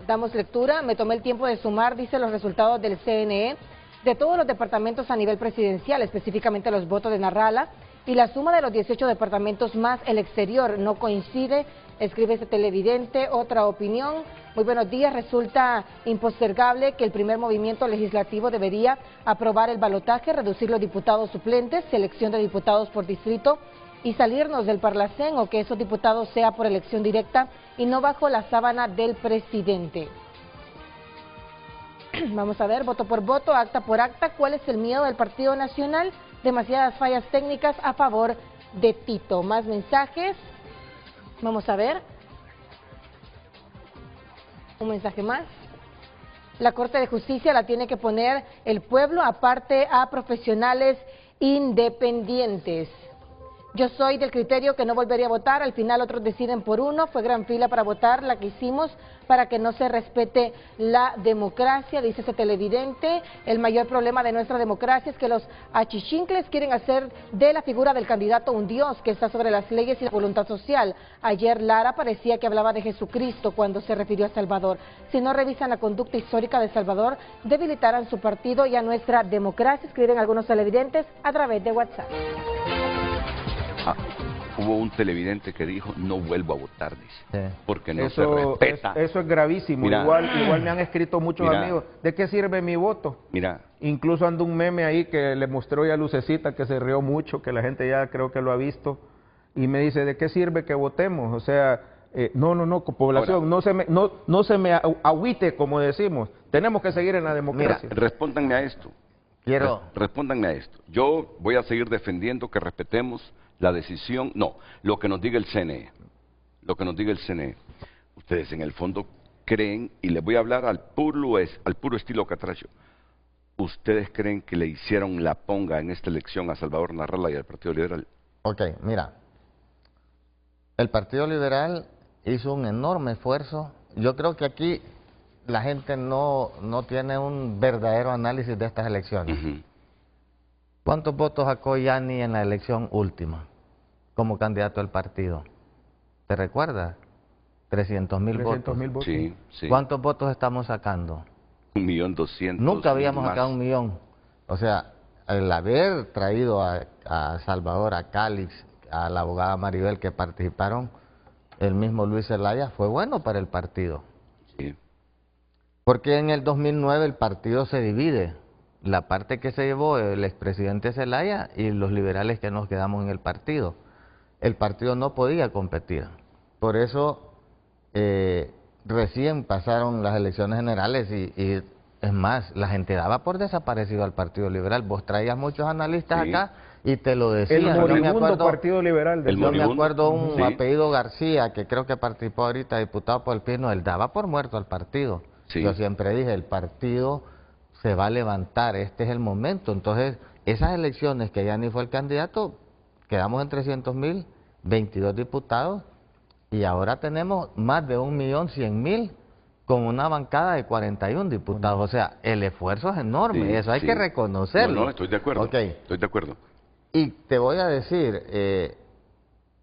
damos lectura, me tomé el tiempo de sumar, dice, los resultados del CNE de todos los departamentos a nivel presidencial, específicamente los votos de Narrala, y la suma de los 18 departamentos más el exterior no coincide, escribe este televidente. Otra opinión, muy buenos días, resulta impostergable que el primer movimiento legislativo debería aprobar el balotaje, reducir los diputados suplentes, selección de diputados por distrito y salirnos del Parlacén, o que esos diputados sea por elección directa y no bajo la sábana del presidente. Vamos a ver, voto por voto, acta por acta, ¿cuál es el miedo del Partido Nacional? Demasiadas fallas técnicas a favor de Tito. Más mensajes, vamos a ver. Un mensaje más. La Corte de Justicia la tiene que poner el pueblo, aparte a profesionales independientes. Yo soy del criterio que no volvería a votar, al final otros deciden por uno, fue gran fila para votar la que hicimos para que no se respete la democracia, dice ese televidente. El mayor problema de nuestra democracia es que los achichincles quieren hacer de la figura del candidato un dios que está sobre las leyes y la voluntad social. Ayer Lara parecía que hablaba de Jesucristo cuando se refirió a Salvador. Si no revisan la conducta histórica de Salvador, debilitarán su partido y a nuestra democracia, escriben algunos televidentes a través de WhatsApp. Hubo un televidente que dijo, no vuelvo a votar, dice, porque no se respeta. Eso es gravísimo. Mira, igual me han escrito muchos amigos, ¿de qué sirve mi voto? Mira. Incluso ando un meme ahí que le mostró ya Lucecita, que se rió mucho, que la gente ya creo que lo ha visto. y me dice, ¿de qué sirve que votemos? O sea, no, población, ahora, no se me agüite, como decimos. Tenemos que seguir en la democracia. Mira, respóndanme a esto. Respóndanme a esto. Yo voy a seguir defendiendo que respetemos la decisión, lo que nos diga el CNE. Lo que nos diga el CNE. Ustedes en el fondo creen, y les voy a hablar al puro estilo Catracho, ¿ustedes creen que le hicieron la ponga en esta elección a Salvador Narrala y al Partido Liberal? Ok, mira, el Partido Liberal hizo un enorme esfuerzo. Yo creo que aquí la gente no tiene un verdadero análisis de estas elecciones. ¿Cuántos votos sacó Yanni en la elección última como candidato del partido? ¿Te recuerdas? 300,000 votos. Sí. ¿Cuántos votos estamos sacando? 1.200.000. Nunca habíamos sacado 1 millón. O sea, el haber traído a Salvador, a Calix, a la abogada Maribel que participaron, el mismo Luis Zelaya, fue bueno para el partido. Sí. Porque en el 2009 el partido se divide. La parte que se llevó el expresidente Zelaya y los liberales que nos quedamos en el partido. El partido no podía competir. Por eso recién pasaron las elecciones generales y es más, la gente daba por desaparecido al Partido Liberal. Vos traías muchos analistas acá y te lo decían. El moribundo Partido Liberal. Yo me acuerdo un apellido García, que creo que participó ahorita, diputado por el Pino, él daba por muerto al partido. Yo siempre dije, el partido se va a levantar, este es el momento. Entonces, esas elecciones que Yanni fue el candidato, quedamos en 300,000, 22 diputados, y ahora tenemos más de 1.100.000 con una bancada de 41 diputados. O sea, el esfuerzo es enorme, eso hay que reconocerlo. No, estoy de acuerdo. Estoy de acuerdo. Y te voy a decir,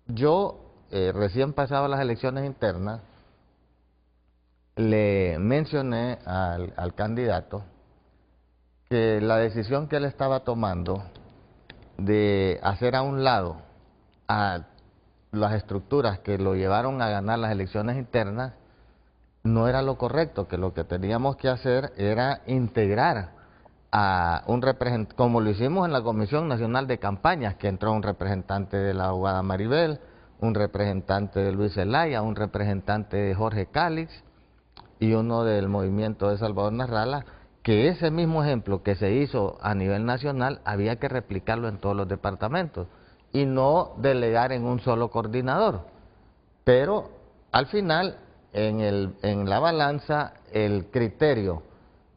yo recién pasado las elecciones internas, le mencioné al candidato que la decisión que él estaba tomando de hacer a un lado a las estructuras que lo llevaron a ganar las elecciones internas no era lo correcto, que lo que teníamos que hacer era integrar a un representante, como lo hicimos en la Comisión Nacional de Campañas, que entró un representante de la abogada Maribel, un representante de Luis Zelaya, un representante de Jorge Calix y uno del movimiento de Salvador Narrala, que ese mismo ejemplo que se hizo a nivel nacional había que replicarlo en todos los departamentos y no delegar en un solo coordinador. Pero al final, en la balanza, el criterio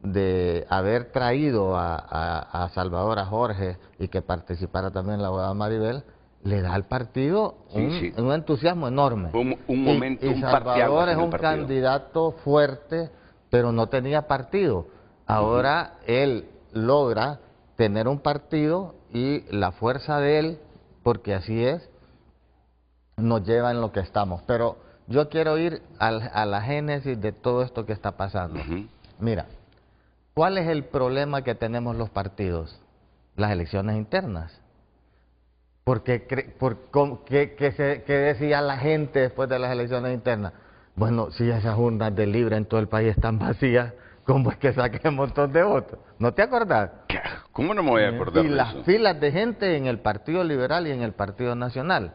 de haber traído a Salvador, a Jorge, y que participara también la abogada Maribel, le da al partido un entusiasmo enorme. Un momento, y Salvador es un candidato fuerte, pero no tenía partido. Ahora él logra tener un partido y la fuerza de él, porque así es, nos lleva en lo que estamos. Pero yo quiero ir a la génesis de todo esto que está pasando. Mira, ¿cuál es el problema que tenemos los partidos? Las elecciones internas. ¿Qué decía la gente después de las elecciones internas? Bueno, si esas urnas de Libre en todo el país están vacías, ¿cómo es que saqué un montón de votos? ¿No te acordás? ¿Cómo no me voy a acordar y de las eso? filas de gente en el Partido Liberal y en el Partido Nacional.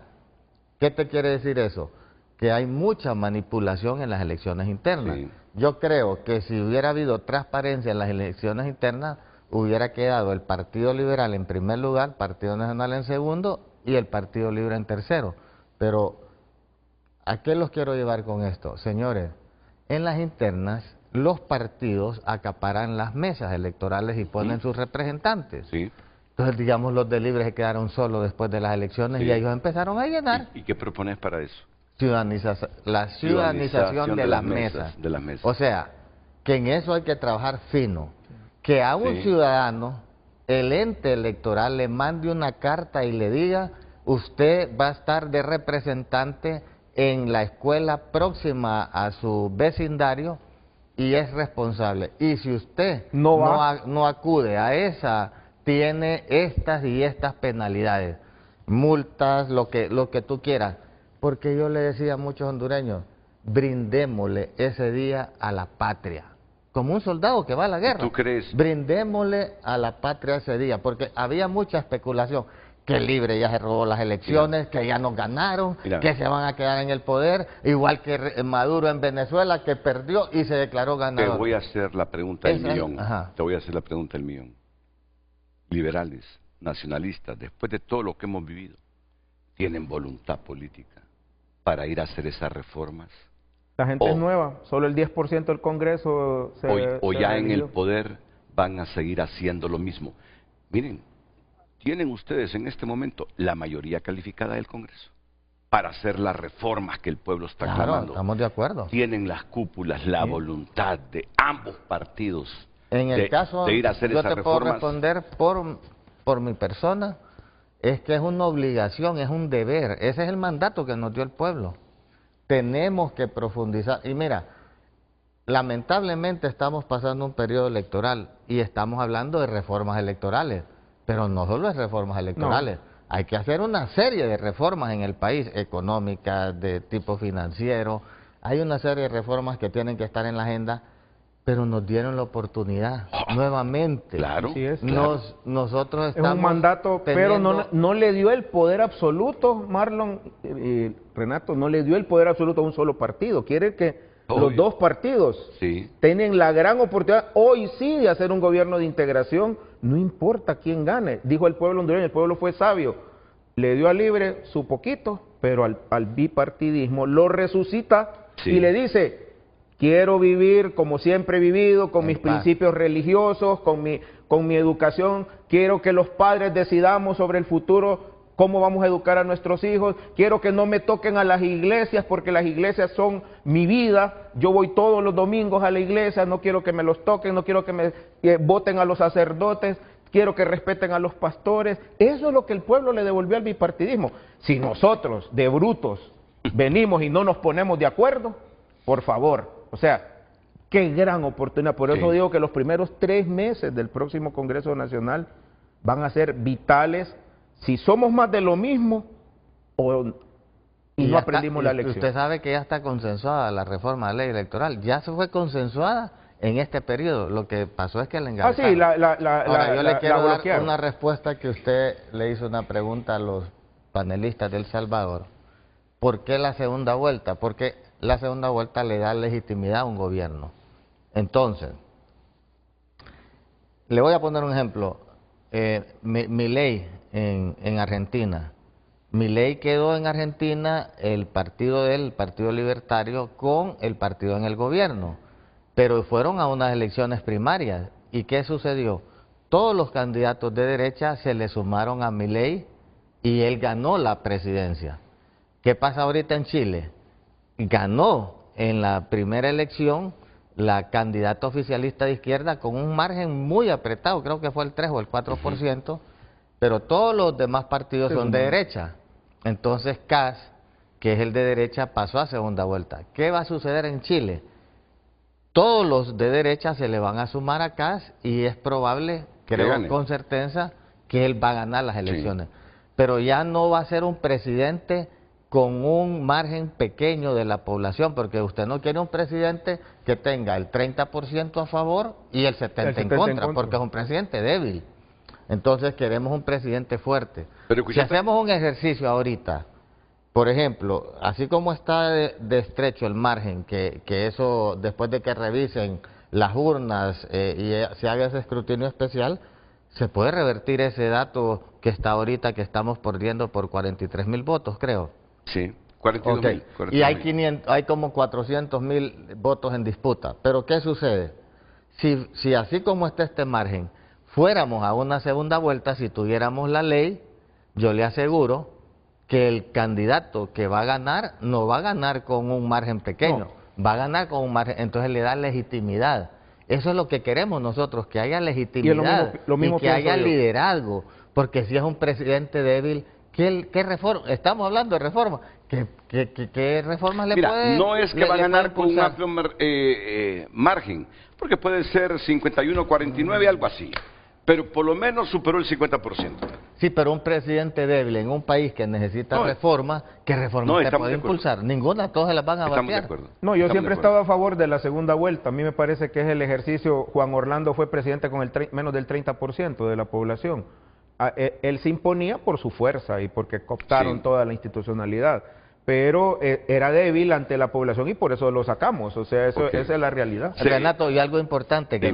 ¿Qué te quiere decir eso? Que hay mucha manipulación en las elecciones internas. Yo creo que si hubiera habido transparencia en las elecciones internas, hubiera quedado el Partido Liberal en primer lugar, Partido Nacional en segundo y el Partido Libre en tercero. Pero, ¿a qué los quiero llevar con esto? Señores, en las internas, los partidos acaparan las mesas electorales y ponen sus representantes. Entonces, digamos, los de Libre se quedaron solos después de las elecciones y ellos empezaron a llenar. ¿Y qué propones para eso? La ciudadanización de las mesas. O sea, que en eso hay que trabajar fino. Que a un ciudadano, el ente electoral le mande una carta y le diga, usted va a estar de representante en la escuela próxima a su vecindario y es responsable. Y si usted no acude a esa, tiene estas y estas penalidades, multas, lo que tú quieras. Porque yo le decía a muchos hondureños, brindémosle ese día a la patria. Como un soldado que va a la guerra. ¿Tú crees? Brindémosle a la patria ese día, porque había mucha especulación. que Libre ya se robó las elecciones, que ya nos ganaron, que se van a quedar en el poder, igual que Maduro en Venezuela, que perdió y se declaró ganador. Te voy a hacer la pregunta del millón. Te voy a hacer la pregunta del millón. Liberales, nacionalistas, después de todo lo que hemos vivido, ¿tienen voluntad política para ir a hacer esas reformas? La gente es nueva, solo el 10% del Congreso o ya en el poder van a seguir haciendo lo mismo. Miren, tienen ustedes en este momento la mayoría calificada del Congreso para hacer las reformas que el pueblo está clamando. Estamos de acuerdo. Tienen las cúpulas, la voluntad de ambos partidos en el caso de ir a hacer esas reformas. Yo te puedo responder por mi persona, es que es una obligación, es un deber, ese es el mandato que nos dio el pueblo. Tenemos que profundizar, y mira, lamentablemente estamos pasando un periodo electoral y estamos hablando de reformas electorales, pero no solo es reformas electorales, hay que hacer una serie de reformas en el país, económicas, de tipo financiero, hay una serie de reformas que tienen que estar en la agenda, pero nos dieron la oportunidad nuevamente. Claro, nosotros estamos... Es un mandato, pero no le dio el poder absoluto, Marlon, Renato, no le dio el poder absoluto a un solo partido. Quiere que los dos partidos tienen la gran oportunidad, hoy sí, de hacer un gobierno de integración, no importa quién gane. Dijo el pueblo hondureño, el pueblo fue sabio, le dio a Libre su poquito, pero al bipartidismo lo resucita y le dice... Quiero vivir como siempre he vivido, con mis principios religiosos, con mi educación. Quiero que los padres decidamos sobre el futuro, cómo vamos a educar a nuestros hijos. Quiero que no me toquen a las iglesias, porque las iglesias son mi vida. Yo voy todos los domingos a la iglesia, no quiero que me los toquen, no quiero que me voten a los sacerdotes. Quiero que respeten a los pastores. Eso es lo que el pueblo le devolvió al bipartidismo. Si nosotros, de brutos, venimos y no nos ponemos de acuerdo, por favor... O sea, qué gran oportunidad. Por eso digo que los primeros 3 meses del próximo Congreso Nacional van a ser vitales si somos más de lo mismo y no aprendimos la lección. Usted sabe que ya está consensuada la reforma de la ley electoral. Ya se fue consensuada en este periodo. Lo que pasó es que la engavezaron. Ahora, yo le quiero dar una respuesta que usted le hizo una pregunta a los panelistas de El Salvador. ¿Por qué la segunda vuelta? Porque la segunda vuelta le da legitimidad a un gobierno. Entonces, le voy a poner un ejemplo. Milei en Argentina. Milei quedó en Argentina el partido del Partido Libertario con el partido en el gobierno, pero fueron a unas elecciones primarias. ¿Y qué sucedió? Todos los candidatos de derecha se le sumaron a Milei y él ganó la presidencia. ¿Qué pasa ahorita en Chile? Ganó en la primera elección la candidata oficialista de izquierda con un margen muy apretado, creo que fue el 3 o el 4%, pero todos los demás partidos son de derecha. Entonces Kast, que es el de derecha, pasó a segunda vuelta. ¿Qué va a suceder en Chile? Todos los de derecha se le van a sumar a Kast y es probable, creo con certeza, que él va a ganar las elecciones. Pero ya no va a ser un presidente con un margen pequeño de la población, porque usted no quiere un presidente que tenga el 30% a favor y el 70% en contra, porque es un presidente débil. Entonces queremos un presidente fuerte. Pero si hacemos un ejercicio ahorita, por ejemplo, así como está de estrecho el margen, que eso después de que revisen las urnas y se haga ese escrutinio especial, se puede revertir ese dato que está ahorita, que estamos perdiendo por 43.000 votos, creo. Sí, 42.000. Y hay como 400.000 votos en disputa. Pero ¿qué sucede? Si así como está este margen, fuéramos a una segunda vuelta, si tuviéramos la ley, yo le aseguro que el candidato que va a ganar no va a ganar con un margen pequeño, va a ganar con un margen, entonces le da legitimidad. Eso es lo que queremos nosotros, que haya legitimidad y que haya liderazgo, porque si es un presidente débil, ¿qué reforma? Estamos hablando de reforma. ¿Qué reformas le puede? No es que va a ganar con un amplio margen, porque puede ser 51-49, algo así. Pero por lo menos superó el 50%. Sí, pero un presidente débil en un país que necesita reformas, ¿qué reformas se puede impulsar? Ninguna, todos se las van a batear. No, yo siempre he estado a favor de la segunda vuelta. A mí me parece que es el ejercicio. Juan Orlando fue presidente con menos del 30% de la población. Él se imponía por su fuerza y porque cooptaron toda la institucionalidad, pero era débil ante la población y por eso lo sacamos, o sea, esa es la realidad. Sí. Renato, y algo importante, que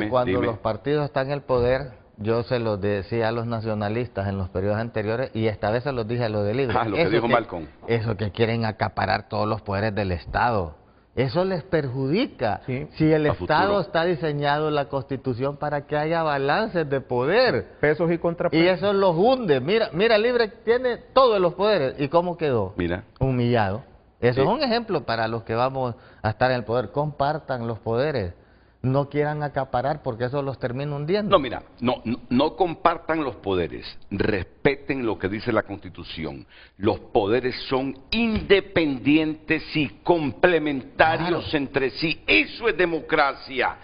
cuando los partidos están en el poder, yo se los decía a los nacionalistas en los periodos anteriores, y esta vez se los dije a los de Libre. Lo que dijo Malcolm. Eso que quieren acaparar todos los poderes del Estado. Eso les perjudica. Sí. Si el Estado está diseñado en la Constitución para que haya balances de poder. Pesos y contrapesos. Y eso los hunde. Mira, Libre tiene todos los poderes. ¿Y cómo quedó? Mira. Humillado. Eso es un ejemplo para los que vamos a estar en el poder. Compartan los poderes. No quieran acaparar porque eso los termina hundiendo. No, mira, no compartan los poderes, respeten lo que dice la Constitución. Los poderes son independientes y complementarios entre sí. Eso es democracia.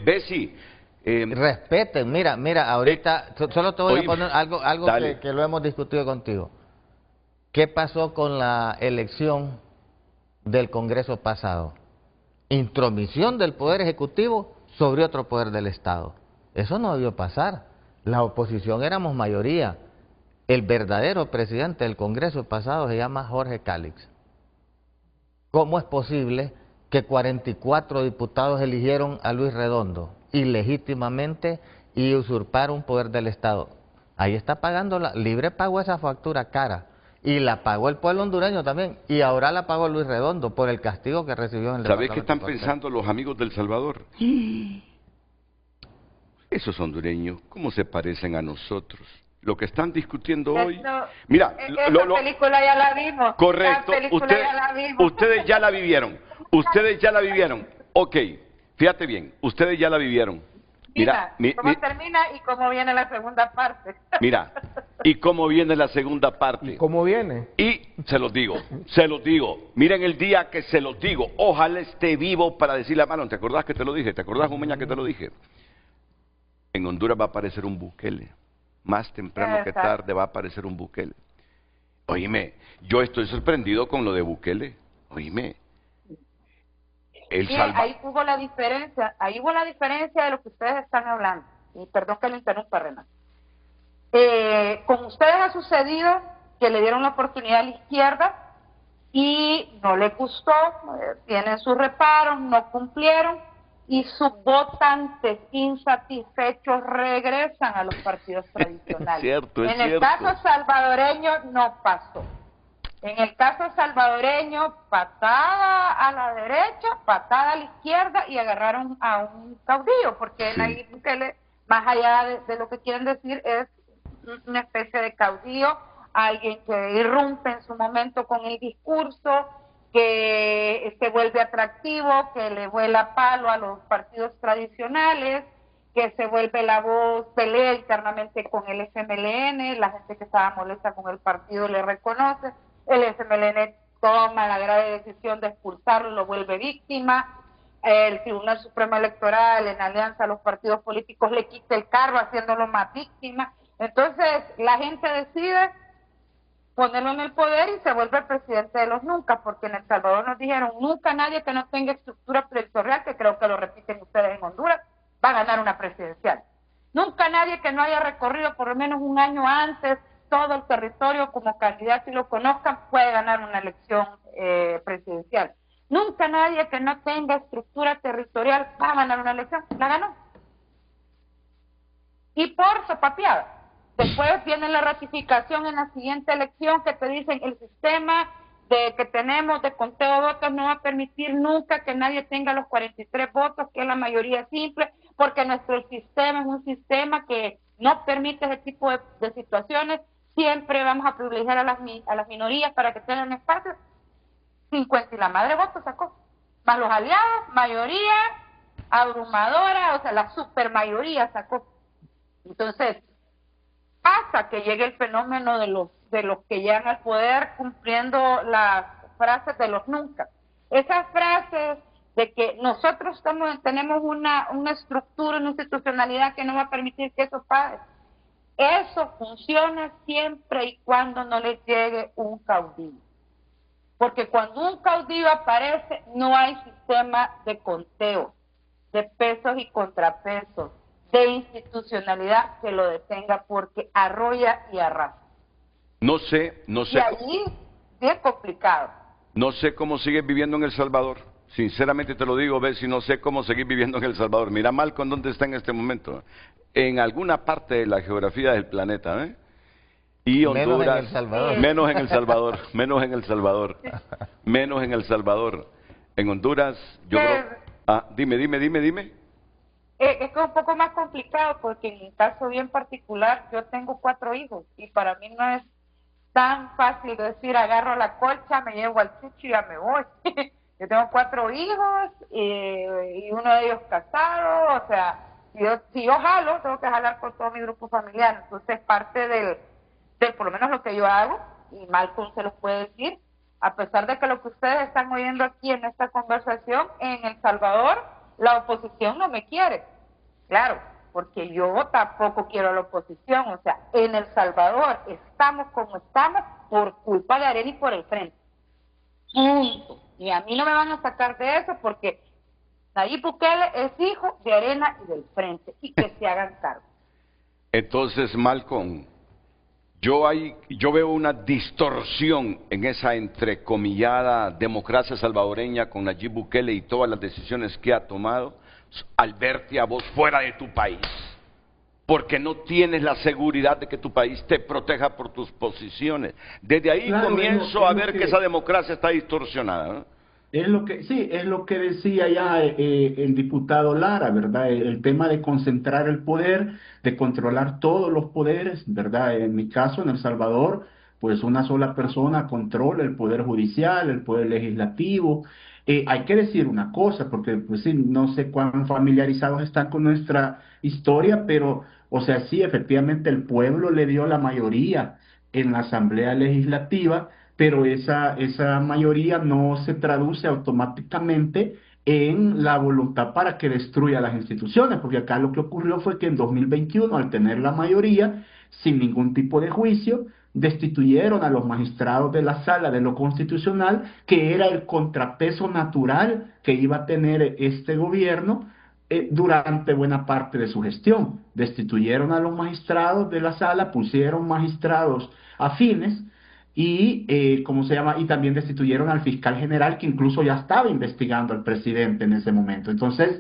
Bessie, respeten, mira, ahorita solo te voy a poner algo que lo hemos discutido contigo. ¿Qué pasó con la elección del Congreso pasado? Intromisión del Poder Ejecutivo sobre otro poder del Estado. Eso no debió pasar. La oposición éramos mayoría. El verdadero presidente del Congreso pasado se llama Jorge Cálix. ¿Cómo es posible que 44 diputados eligieron a Luis Redondo ilegítimamente y usurparon un poder del Estado? Ahí está pagando, Libre pagó esa factura cara. Y la pagó el pueblo hondureño también. Y ahora la pagó Luis Redondo por el castigo que recibió en el ¿Sabes qué están Costeño? pensando los amigos del Salvador? Esos hondureños, ¿cómo se parecen a nosotros? Lo que están discutiendo hoy... Mira, esa película ya la vimos. Correcto, ustedes ya la vivieron. Ustedes ya la vivieron. Ok, fíjate bien, ustedes ya la vivieron. Mira, ¿cómo termina y cómo viene la segunda parte? Mira, ¿y cómo viene la segunda parte? ¿Y cómo viene? Y se los digo, miren el día que se los digo, ojalá esté vivo para decirle a Marlon, ¿te acordás que te lo dije? ¿Te acordás, Jumeña, que te lo dije? En Honduras va a aparecer un Bukele, más temprano que tarde va a aparecer un Bukele. Oíme, yo estoy sorprendido con lo de Bukele, oíme. Ahí hubo la diferencia, de lo que ustedes están hablando. Y perdón que lo interrumpa, Renato. Con ustedes ha sucedido que le dieron la oportunidad a la izquierda y no les gustó, tienen sus reparos, no cumplieron y sus votantes insatisfechos regresan a los partidos tradicionales. Es el caso salvadoreño no pasó. En el caso salvadoreño, patada a la derecha, patada a la izquierda y agarraron a un caudillo, porque Nayib Bukele, más allá de lo que quieren decir, es una especie de caudillo, alguien que irrumpe en su momento con el discurso, que se vuelve atractivo, que le vuela palo a los partidos tradicionales, que se vuelve la voz, pelea internamente con el FMLN, la gente que estaba molesta con el partido le reconoce. El FMLN toma la grave decisión de expulsarlo, lo vuelve víctima. El Tribunal Supremo Electoral, en alianza a los partidos políticos, le quita el cargo haciéndolo más víctima. Entonces, la gente decide ponerlo en el poder y se vuelve el presidente de los nunca, porque en El Salvador nos dijeron, nunca nadie que no tenga estructura predictorial, que creo que lo repiten ustedes en Honduras, va a ganar una presidencial. Nunca nadie que no haya recorrido por lo menos un año antes todo el territorio como candidato y lo conozcan puede ganar una elección presidencial. Nunca nadie que no tenga estructura territorial va a ganar una elección. La ganó. Y por sopapeada. Después viene la ratificación en la siguiente elección que te dicen el sistema que tenemos de conteo de votos no va a permitir nunca que nadie tenga los 43 votos, que es la mayoría simple, porque nuestro sistema es un sistema que no permite ese tipo de situaciones. Siempre vamos a privilegiar a las minorías para que tengan espacio. 50 y la madre votos sacó. Más los aliados, mayoría abrumadora, o sea, la supermayoría sacó. Entonces, hasta que llegue el fenómeno de los que llegan al poder cumpliendo las frases de los nunca. Esas frases de que nosotros tenemos una estructura, una institucionalidad que no va a permitir que eso pase. Eso funciona siempre y cuando no les llegue un caudillo. Porque cuando un caudillo aparece, no hay sistema de conteo, de pesos y contrapesos, de institucionalidad que lo detenga, porque arrolla y arrasa. No sé. Y ahí bien complicado. No sé cómo sigues viviendo en El Salvador. Sinceramente te lo digo, Bessie, no sé cómo seguir viviendo en El Salvador. Mira Malcolm dónde está en este momento. En alguna parte de la geografía del planeta, ¿eh? Y Honduras, menos en El Salvador, menos en El Salvador, menos en El Salvador. En Honduras, yo creo... Ah, dime. Es que es un poco más complicado porque en mi caso bien particular yo tengo 4 hijos y para mí no es tan fácil decir agarro la colcha, me llevo al chucho y ya me voy. Yo tengo 4 hijos y uno de ellos casado, o sea, si yo jalo, tengo que jalar con todo mi grupo familiar. Entonces parte del por lo menos lo que yo hago, y Malcolm se los puede decir, a pesar de que lo que ustedes están oyendo aquí en esta conversación, en El Salvador, la oposición no me quiere. Claro, porque yo tampoco quiero a la oposición. O sea, en El Salvador estamos como estamos por culpa de Arena y por el Frente. Punto. Y a mí no me van a sacar de eso porque Nayib Bukele es hijo de Arena y del Frente, y que se hagan cargo. Entonces, Malcolm, yo veo una distorsión en esa entrecomillada democracia salvadoreña con Nayib Bukele y todas las decisiones que ha tomado al verte a vos fuera de tu país, porque no tienes la seguridad de que tu país te proteja por tus posiciones. Desde ahí comienzo a ver que esa democracia está distorsionada, ¿no? Es lo que, sí, es lo que decía ya el diputado Lara, ¿verdad? El tema de concentrar el poder, de controlar todos los poderes, ¿verdad? En mi caso, en El Salvador, pues una sola persona controla el poder judicial, el poder legislativo. Hay que decir una cosa, porque pues sí, no sé cuán familiarizados están con nuestra historia, pero, o sea, sí, efectivamente el pueblo le dio la mayoría en la Asamblea Legislativa, pero esa mayoría no se traduce automáticamente en la voluntad para que destruya las instituciones, porque acá lo que ocurrió fue que en 2021, al tener la mayoría, sin ningún tipo de juicio, destituyeron a los magistrados de la Sala de lo Constitucional, que era el contrapeso natural que iba a tener este gobierno durante buena parte de su gestión. Destituyeron a los magistrados de la Sala, pusieron magistrados afines, y ¿cómo se llama? Y también destituyeron al fiscal general, que incluso ya estaba investigando al presidente en ese momento. Entonces,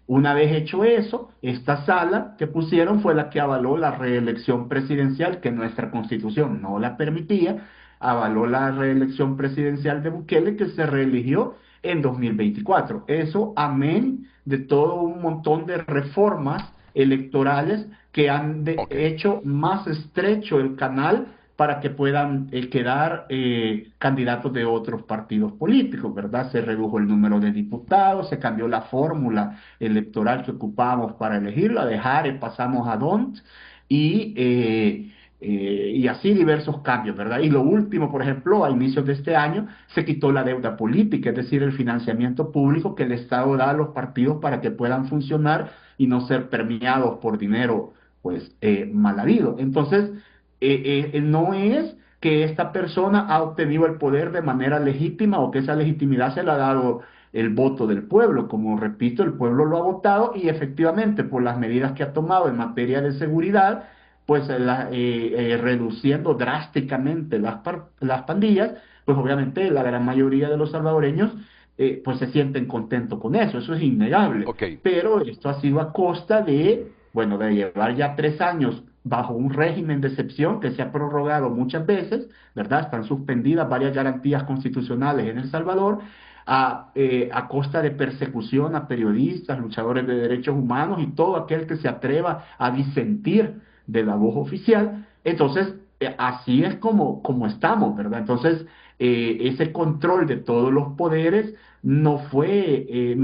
una vez hecho eso, esta sala que pusieron fue la que avaló la reelección presidencial, que nuestra constitución no la permitía, avaló la reelección presidencial de Bukele, que se reeligió en 2024. Eso amén de todo un montón de reformas electorales que han hecho más estrecho el canal para que puedan quedar candidatos de otros partidos políticos, ¿verdad? Se redujo el número de diputados, se cambió la fórmula electoral que ocupábamos para elegirla, de Jare pasamos a Dont, y así diversos cambios, ¿verdad? Y lo último, por ejemplo, a inicios de este año, se quitó la deuda política, es decir, el financiamiento público que el Estado da a los partidos para que puedan funcionar y no ser permeados por dinero, pues, mal habido. Entonces, no es que esta persona ha obtenido el poder de manera legítima o que esa legitimidad se le ha dado el voto del pueblo. Como repito, el pueblo lo ha votado y efectivamente por las medidas que ha tomado en materia de seguridad, pues reduciendo drásticamente las pandillas, pues obviamente la gran mayoría de los salvadoreños pues se sienten contentos con eso es innegable. Pero esto ha sido a costa de, bueno, de llevar ya 3 años bajo un régimen de excepción que se ha prorrogado muchas veces, ¿verdad? Están suspendidas varias garantías constitucionales en El Salvador, a costa de persecución a periodistas, luchadores de derechos humanos y todo aquel que se atreva a disentir de la voz oficial. Entonces, así es como estamos, ¿verdad? Entonces, ese control de todos los poderes no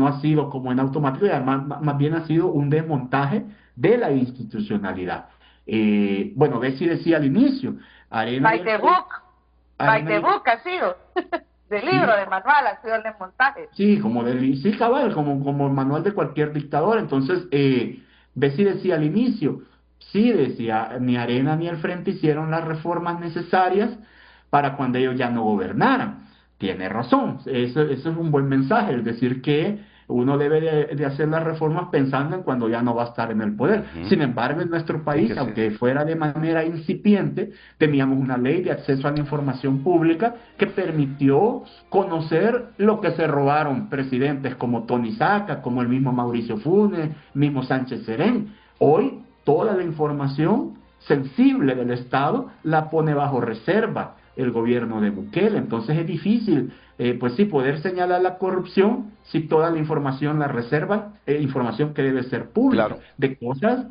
ha sido como en automático, y además más bien ha sido un desmontaje de la institucionalidad. Bueno, Bessie decía al inicio, Arena... By the book ha sido, del libro, de manual, ha sido el desmontaje. Sí, sí, cabal, como el manual de cualquier dictador. Entonces, Bessie decía al inicio, sí, decía, ni Arena ni el Frente hicieron las reformas necesarias para cuando ellos ya no gobernaran. Tiene razón, eso es un buen mensaje, es decir que uno debe de hacer las reformas pensando en cuando ya no va a estar en el poder. Sin embargo, en nuestro país, aunque fuera de manera incipiente, teníamos una ley de acceso a la información pública que permitió conocer lo que se robaron presidentes como Tony Saca, como el mismo Mauricio Funes, mismo Sánchez Serén. Hoy, toda la información sensible del Estado la pone bajo reserva el gobierno de Bukele. Entonces es difícil, pues sí, poder señalar la corrupción si toda la información la reserva, información que debe ser pública, de cosas,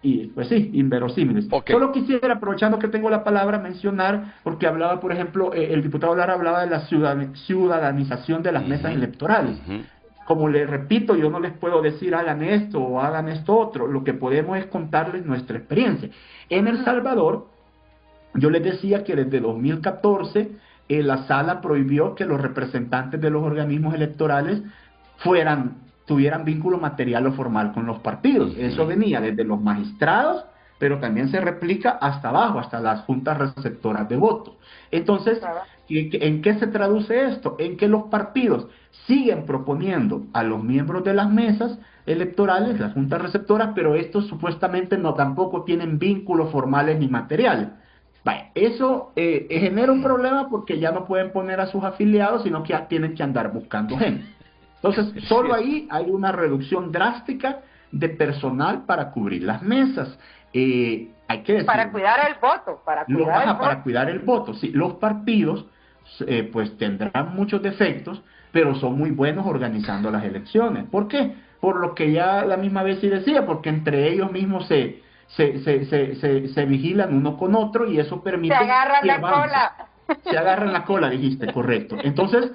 y pues sí, inverosímiles. Solo quisiera, aprovechando que tengo la palabra, mencionar, porque hablaba, por ejemplo, el diputado Lara hablaba de la ciudadanización de las mesas electorales. Como les repito, yo no les puedo decir hagan esto o hagan esto otro, lo que podemos es contarles nuestra experiencia. En El Salvador, yo les decía que desde 2014 la sala prohibió que los representantes de los organismos electorales tuvieran vínculo material o formal con los partidos. Eso venía desde los magistrados, pero también se replica hasta abajo, hasta las juntas receptoras de votos. Entonces, ¿en qué se traduce esto? En que los partidos siguen proponiendo a los miembros de las mesas electorales, las juntas receptoras, pero estos supuestamente tampoco tienen vínculos formales ni materiales. Eso genera un problema porque ya no pueden poner a sus afiliados, sino que ya tienen que andar buscando gente. Entonces, solo ahí hay una reducción drástica de personal para cubrir las mesas. Hay que decir, para cuidar el voto, para cuidar el voto. Sí, los partidos pues tendrán muchos defectos, pero son muy buenos organizando las elecciones. ¿Por qué? Por lo que ya la misma vez sí decía, porque entre ellos mismos se vigilan uno con otro y eso permite... Se agarran la cola. Se agarran la cola, dijiste, correcto. Entonces,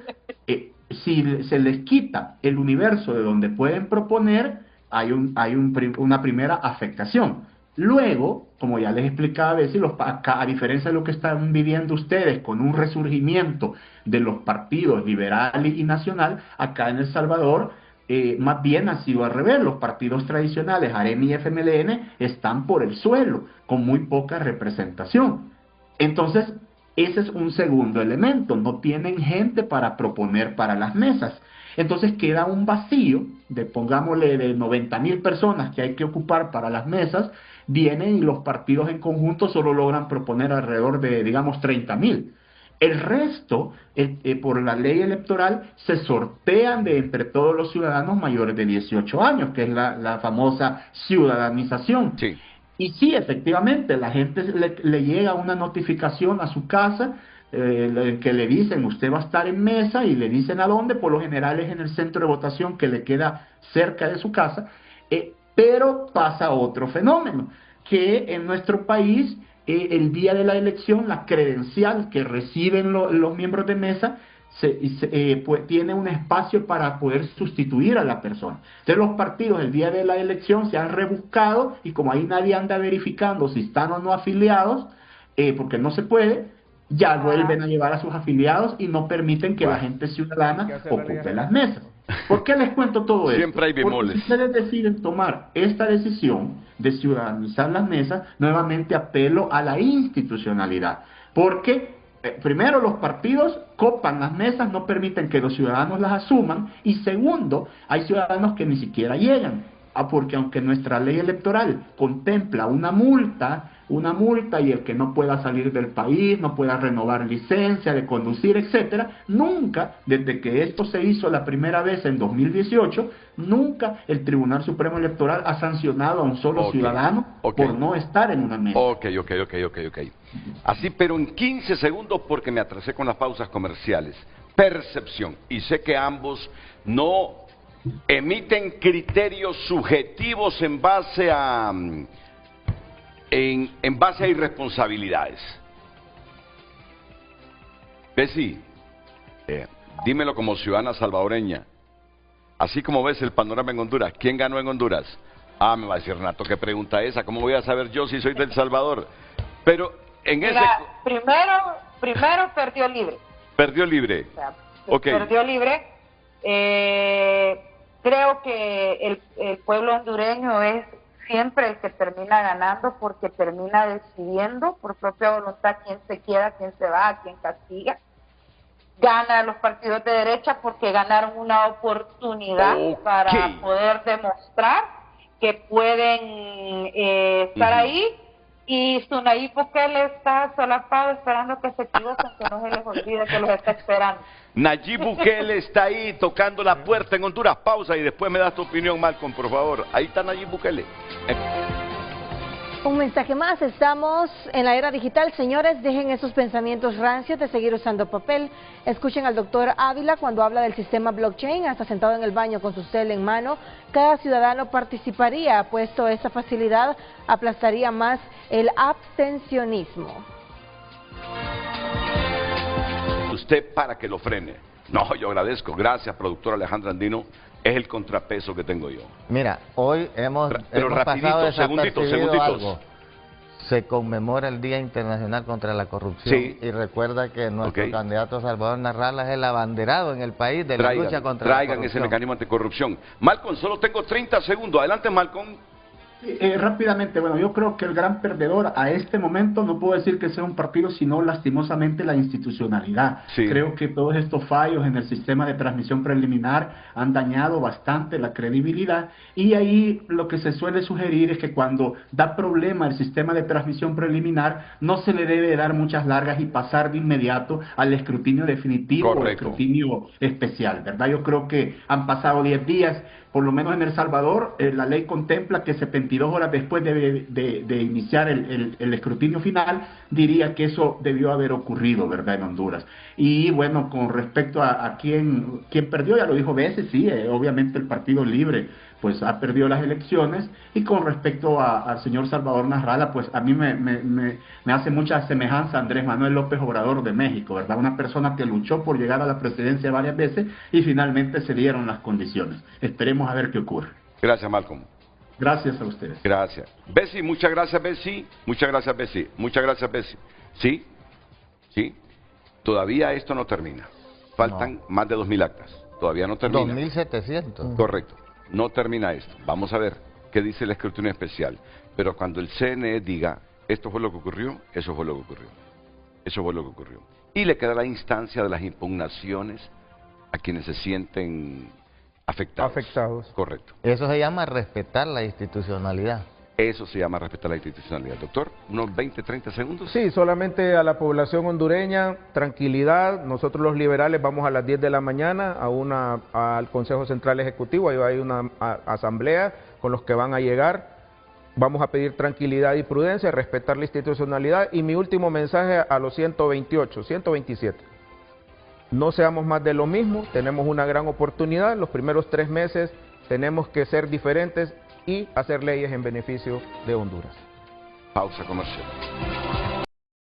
si se les quita el universo de donde pueden proponer, hay una primera afectación. Luego, como ya les explicaba a veces, a diferencia de lo que están viviendo ustedes con un resurgimiento de los partidos liberal y nacional, acá en El Salvador, más bien ha sido al revés. Los partidos tradicionales, AREN y FMLN, están por el suelo, con muy poca representación. Entonces, ese es un segundo elemento, no tienen gente para proponer para las mesas. Entonces queda un vacío pongámosle, de 90,000 personas que hay que ocupar para las mesas, vienen y los partidos en conjunto solo logran proponer alrededor de, digamos, 30,000. El resto, por la ley electoral, se sortean de entre todos los ciudadanos mayores de 18 años, que es la famosa ciudadanización. Sí. Y sí, efectivamente, la gente le llega una notificación a su casa que le dicen usted va a estar en mesa y le dicen a dónde, por lo general es en el centro de votación que le queda cerca de su casa, pero pasa otro fenómeno, que en nuestro país el día de la elección la credencial que reciben los miembros de mesa pues, tiene un espacio para poder sustituir a la persona. Entonces los partidos el día de la elección se han rebuscado y como ahí nadie anda verificando si están o no afiliados, porque no se puede, ya vuelven a llevar a sus afiliados y no permiten que la gente ciudadana ocupe las mesas. ¿Por qué les cuento todo esto? Siempre hay bemoles. Porque si ustedes deciden tomar esta decisión de ciudadanizar las mesas, nuevamente apelo a la institucionalidad. Porque primero, los partidos copan las mesas, no permiten que los ciudadanos las asuman, y segundo, hay ciudadanos que ni siquiera llegan, porque aunque nuestra ley electoral contempla una multa y el que no pueda salir del país, no pueda renovar licencia de conducir, etcétera, nunca, desde que esto se hizo la primera vez en 2018, nunca el Tribunal Supremo Electoral ha sancionado a un solo ciudadano por no estar en una mesa. Ok. Así, pero en 15 segundos, porque me atrasé con las pausas comerciales. Percepción, y sé que ambos no emiten criterios subjetivos en base a irresponsabilidades. Bessie, dímelo como ciudadana salvadoreña. Así como ves el panorama en Honduras, ¿quién ganó en Honduras? Ah, me va a decir Renato, ¿qué pregunta esa? ¿Cómo voy a saber yo si soy del Salvador? Pero en primero perdió libre. Perdió libre. O sea, perdió libre. Creo que el pueblo hondureño es siempre el que termina ganando porque termina decidiendo por propia voluntad quién se queda, quién se va, quién castiga. gana los partidos de derecha porque ganaron una oportunidad para poder demostrar que pueden estar ahí, y su Nayib Bukele está solapado esperando que se equivoquen, que no se les olvide que los está esperando. Nayib Bukele está ahí tocando la puerta en Honduras. Pausa y después me das tu opinión, Malcolm, por favor. Ahí está Nayib Bukele. Un mensaje más, estamos en la era digital. Señores, dejen esos pensamientos rancios de seguir usando papel. Escuchen al doctor Ávila cuando habla del sistema blockchain. Hasta sentado en el baño con su cel en mano, cada ciudadano participaría, puesto esta facilidad aplastaría más el abstencionismo. Usted para que lo frene. No, yo agradezco. Gracias, productor Alejandro Andino. Es el contrapeso que tengo yo. Mira, hoy hemos pasado desapercibido algo. Se conmemora el Día Internacional contra la Corrupción. Sí. Y recuerda que nuestro candidato Salvador Narrala es el abanderado en el país de la lucha contra la corrupción. Traigan ese mecanismo anticorrupción. Malcolm, solo tengo 30 segundos. Adelante, Malcolm. Rápidamente, bueno, yo creo que el gran perdedor a este momento, no puedo decir que sea un partido, sino lastimosamente la institucionalidad. Sí. Creo que todos estos fallos en el sistema de transmisión preliminar han dañado bastante la credibilidad, y ahí lo que se suele sugerir es que cuando da problema el sistema de transmisión preliminar, no se le debe dar muchas largas y pasar de inmediato al escrutinio definitivo. Correcto. O escrutinio especial, ¿verdad? Yo creo que han pasado 10 días. Por lo menos en El Salvador, la ley contempla que 72 horas después de iniciar el escrutinio final, diría que eso debió haber ocurrido, ¿verdad?, en Honduras. Y bueno, con respecto a quién perdió, ya lo dijo Bessi, sí, obviamente el Partido Libre pues ha perdido las elecciones, y con respecto al señor Salvador Narrala, pues a mí me hace mucha semejanza a Andrés Manuel López Obrador de México, ¿verdad? Una persona que luchó por llegar a la presidencia varias veces y finalmente se dieron las condiciones. Esperemos a ver qué ocurre. Gracias, Malcolm. Gracias a ustedes. Gracias. Bessi, muchas gracias, Bessi. Muchas gracias, Bessi. Muchas gracias, Bessi. ¿Sí? ¿Sí? Todavía esto no termina. Faltan más de 2.000 actas. Todavía no termina. 2.700. Correcto. No termina esto. Vamos a ver qué dice el escrutinio especial. Pero cuando el CNE diga, esto fue lo que ocurrió, eso fue lo que ocurrió. Eso fue lo que ocurrió. Y le queda la instancia de las impugnaciones a quienes se sienten afectados. Correcto. Eso se llama respetar la institucionalidad. Eso se llama respetar la institucionalidad. Doctor, unos 20, 30 segundos. Sí, solamente a la población hondureña, tranquilidad. Nosotros los liberales vamos a las 10 de la mañana al Consejo Central Ejecutivo, ahí hay una asamblea con los que van a llegar. Vamos a pedir tranquilidad y prudencia, respetar la institucionalidad. Y mi último mensaje a los 128, 127. No seamos más de lo mismo, tenemos una gran oportunidad. Los primeros 3 meses tenemos que ser diferentes y hacer leyes en beneficio de Honduras. Pausa comercial.